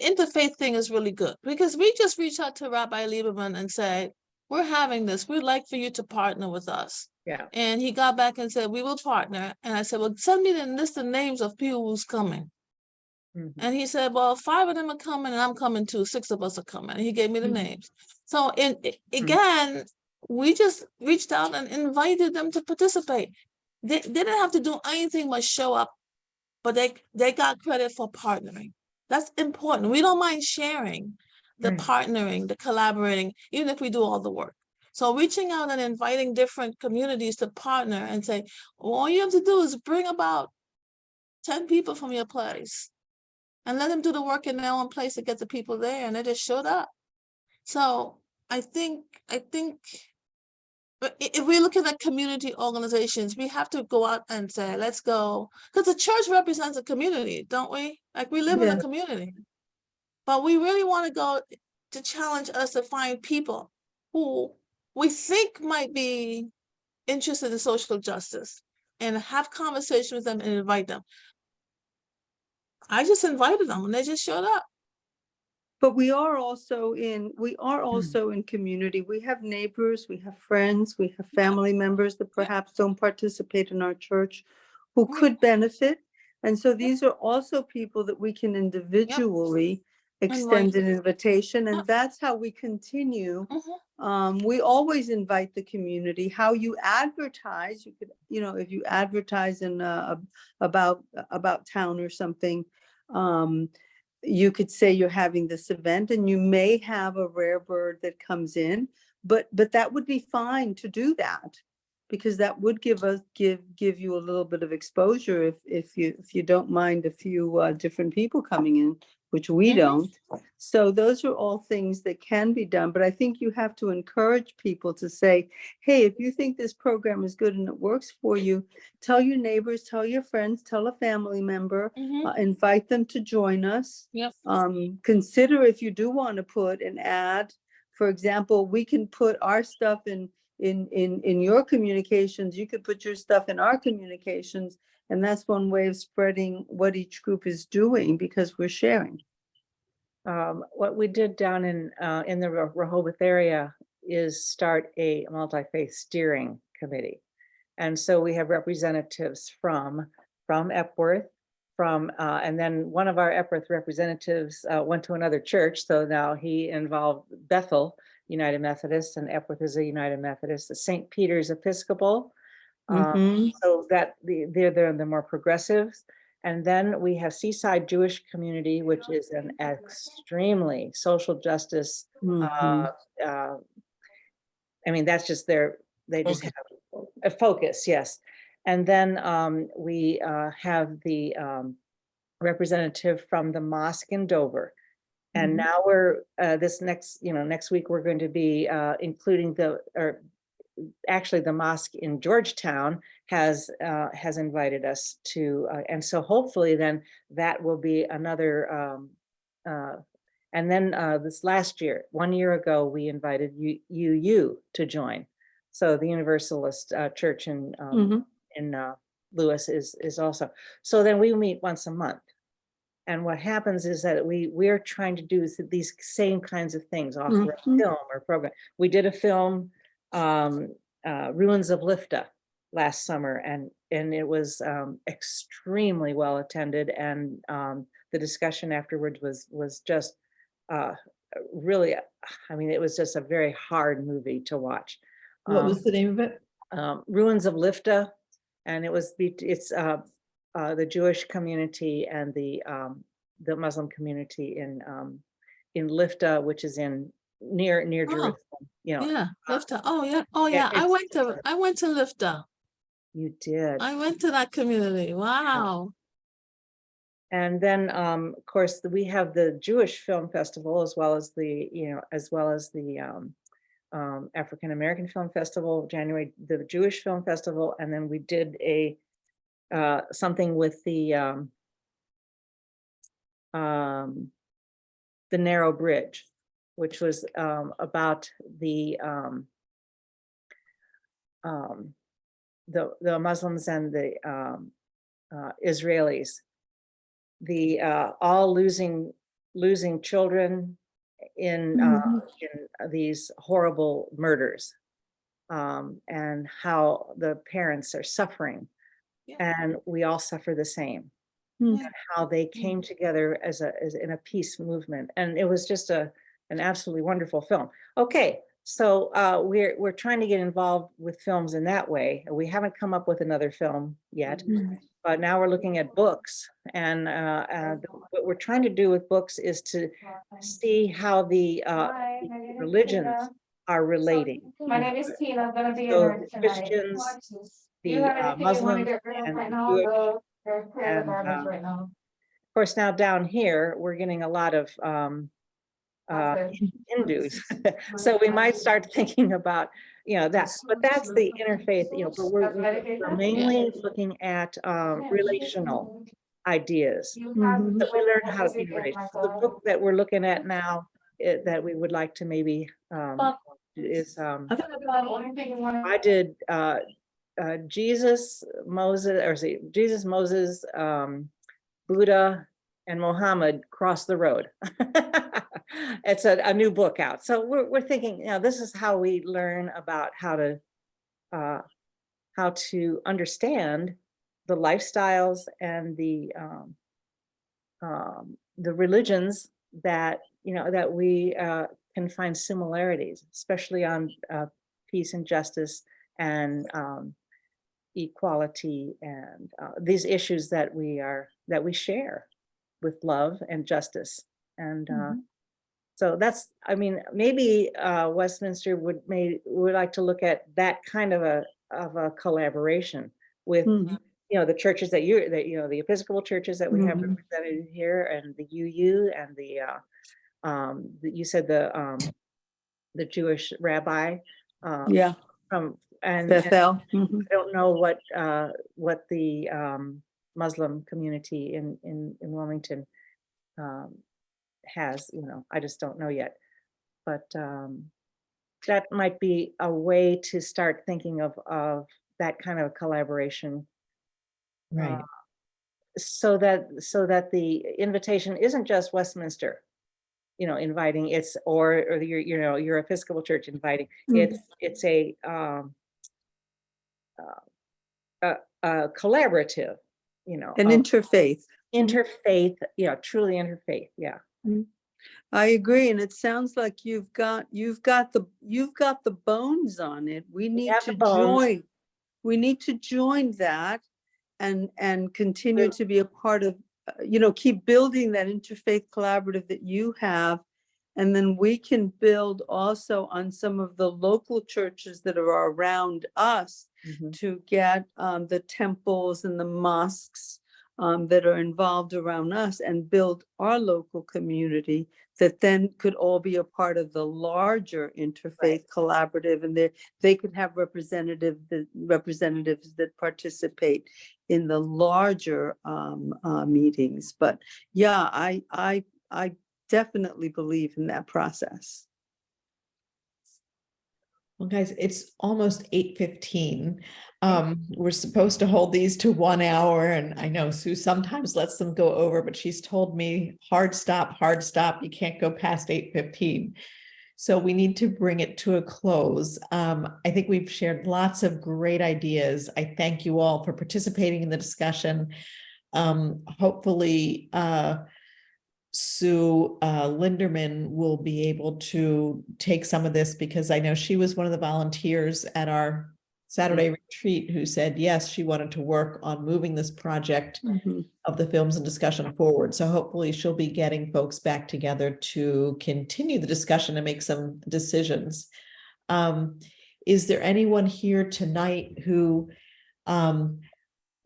interfaith thing is really good, because we just reached out to Rabbi Lieberman and said, we're having this, we'd like for you to partner with us. Yeah. And he got back and said, we will partner. And I said, well, send me the list of names of people who's coming. Mhm. And he said, well, 5 of them are coming and I'm coming too. 6 of us are coming. And he gave me the names. So again, we just reached out and invited them to participate. They didn't have to do anything but show up, but they got credit for partnering. That's important. We don't mind sharing the Right. partnering, the collaborating, even if we do all the work. So reaching out and inviting different communities to partner and say, well, all you have to do is bring about 10 people from your place and let them do the work in their own place to get the people there, and they just showed up. So I think if we're looking at community organizations, we have to go out and say, let's go, because the church represents a community, don't we? Like, we live in Yeah. a community, but we really want to go to challenge us to find people who we think might be interested in social justice and have conversations with them and invite them. I just invited them and they just showed up. But we are also in community. We have neighbors, we have friends, we have family members that perhaps don't participate in our church who could benefit. And so these are also people that we can individually extend an invitation, and that's how we continue. We always invite the community. How you advertise, you could, if you advertise in about town or something, you could say you're having this event and you may have a rare bird that comes in, but that would be fine to do that, because that would give you a little bit of exposure if you don't mind a few different people coming in, which we don't. So those are all things that can be done, but I think you have to encourage people to say, hey, if you think this program is good and it works for you, tell your neighbors, tell your friends, tell a family member, invite them to join us. Consider if you do want to put an ad. For example, we can put our stuff in your communications. You could put your stuff in our communications, and that's one way of spreading what each group is doing, because we're sharing. What we did down in the Rehoboth area is start a multi-faith steering committee. And so we have representatives from Epworth, and then one of our Epworth representatives went to another church. So now he involved Bethel United Methodist, and Epworth is a United Methodist, the St. Peter's Episcopal. So that they're the more progressives. And then we have Seaside Jewish Community, which is an extremely social justice. I mean, that's just they just have a focus, yes. And then we have the representative from the mosque in Dover. And now we're next week we're going to be including actually the mosque in Georgetown has invited us to, and so hopefully then that will be another, and then this last year, 1 year ago, we invited UU to join. So the Universalist Church in Lewis is also. So then we meet once a month. And what happens is that we're trying to do these same kinds of things, offer a film or program. We did a film, Ruins of Lifta, last summer, and it was extremely well attended, and the discussion afterwards was just really, I mean, it was just a very hard movie to watch. What was the name of it? Ruins of Lifta, and it's the Jewish community and the Muslim community in Lifta, which is near Oh, Jerusalem. You know, Yeah, Lifta. Oh, yeah. Oh, yeah, yeah. I went to Lifta. you did. I went to that community. Wow. And then, of course, we have the Jewish Film Festival as well as the African American Film Festival, January, the Jewish Film Festival, and then we did something with the Narrow Bridge, which was about the Muslims and the Israelis, all losing children in these horrible murders, and how the parents are suffering, Yeah. and we all suffer the same. Hmm. And how they came together as in a peace movement, and it was just an absolutely wonderful film. Okay, so we're trying to get involved with films in that way. We haven't come up with another film yet, but now we're looking at books, and what we're trying to do with books is to see how the religions are relating. My name is Tina. I'm gonna be a So nurse the tonight. Christians, Do you the have anything you want Muslims, me to bring and right the now? Jewish, They're clear and, garbage right now. of course, now down here, we're getting a lot of Okay. Hindus. So we might start thinking about, that, but that's the interfaith, but we're mainly looking at relational ideas. You have Mhm. That we learn how to the be relational. The book that we're looking at now, that we would like to maybe is I did Jesus, Moses, Buddha, and Muhammad Cross the Road. It's a new book out. So we're thinking, this is how we learn about how to understand the lifestyles and the religions that that we can find similarities, especially on peace and justice and equality, and these issues that we share with love and justice. And so that's, I mean, maybe Westminster would like to look at that kind of a collaboration with the churches that the Episcopal churches that we have represented here, and the UU, and you said the Jewish rabbi Yeah, from, and Bethel. I don't know what the Muslim community in Wilmington has, I just don't know yet. But that might be a way to start thinking of that kind of collaboration, Right. so that the invitation isn't just Westminster, inviting, it's or your Episcopal church inviting. It's a collaborative, An of interfaith. interfaith, truly interfaith. Yeah. I agree, and it sounds like you've got the bones on it. We need have to the bones. join. We need to join that and continue to be a part of, keep building that interfaith collaborative that you have. And then we can build also on some of the local churches that are around us to get the temples and the mosques that are involved around us, and build our local community that then could all be a part of the larger interfaith collaborative, and they could have representatives that participate in the larger meetings. But yeah, I definitely believe in that process. Well, guys, it's almost 8:15. We're supposed to hold these to 1 hour, and I know Sue sometimes lets them go over, but she's told me hard stop, you can't go past 8:15. So we need to bring it to a close. I think we've shared lots of great ideas. I thank you all for participating in the discussion. Hopefully, Sue Linderman will be able to take some of this, because I know she was one of the volunteers at our Saturday retreat who said, yes, she wanted to work on moving this project Mhm. of the films and discussion forward. So hopefully she'll be getting folks back together to continue the discussion and make some decisions. Is there anyone here tonight who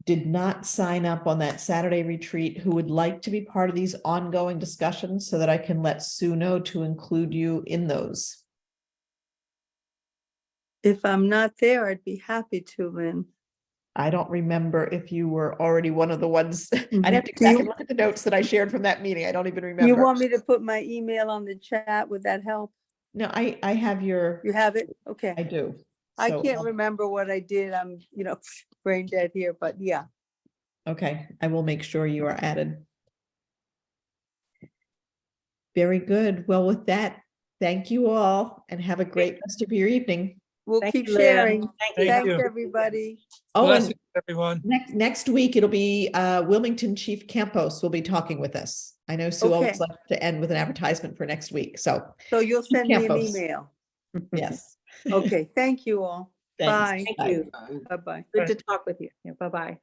did not sign up on that Saturday retreat who would like to be part of these ongoing discussions, so that I can let Sue know to include you in those? If I'm not there, I'd be happy to, Lynn. I don't remember if you were already one of the ones. I'd have to Do go back you- and look at the notes that I shared from that meeting. I don't even You remember. want me to put my email on the chat? Would that help? No, I have your, You have it? Okay. I do. I So, can't remember what I did. I'm, brain dead here, but yeah. okay, I will make sure you are added. Very good. Well, with that, thank you all and have a great rest of your evening. We'll Thank keep you, Lynn. sharing. Thank Thank you. Thanks, you. everybody. Oh, and Blessings, everyone. next week it'll be Wilmington Chief Campos will be talking with us. I know Sue always Okay. likes to end with an advertisement for next week. So So you'll send me an Campos. email. yes. Okay, thank you all. Thanks. Bye. Thank Bye. you. Bye-bye. Good to talk with you. Yeah, bye-bye.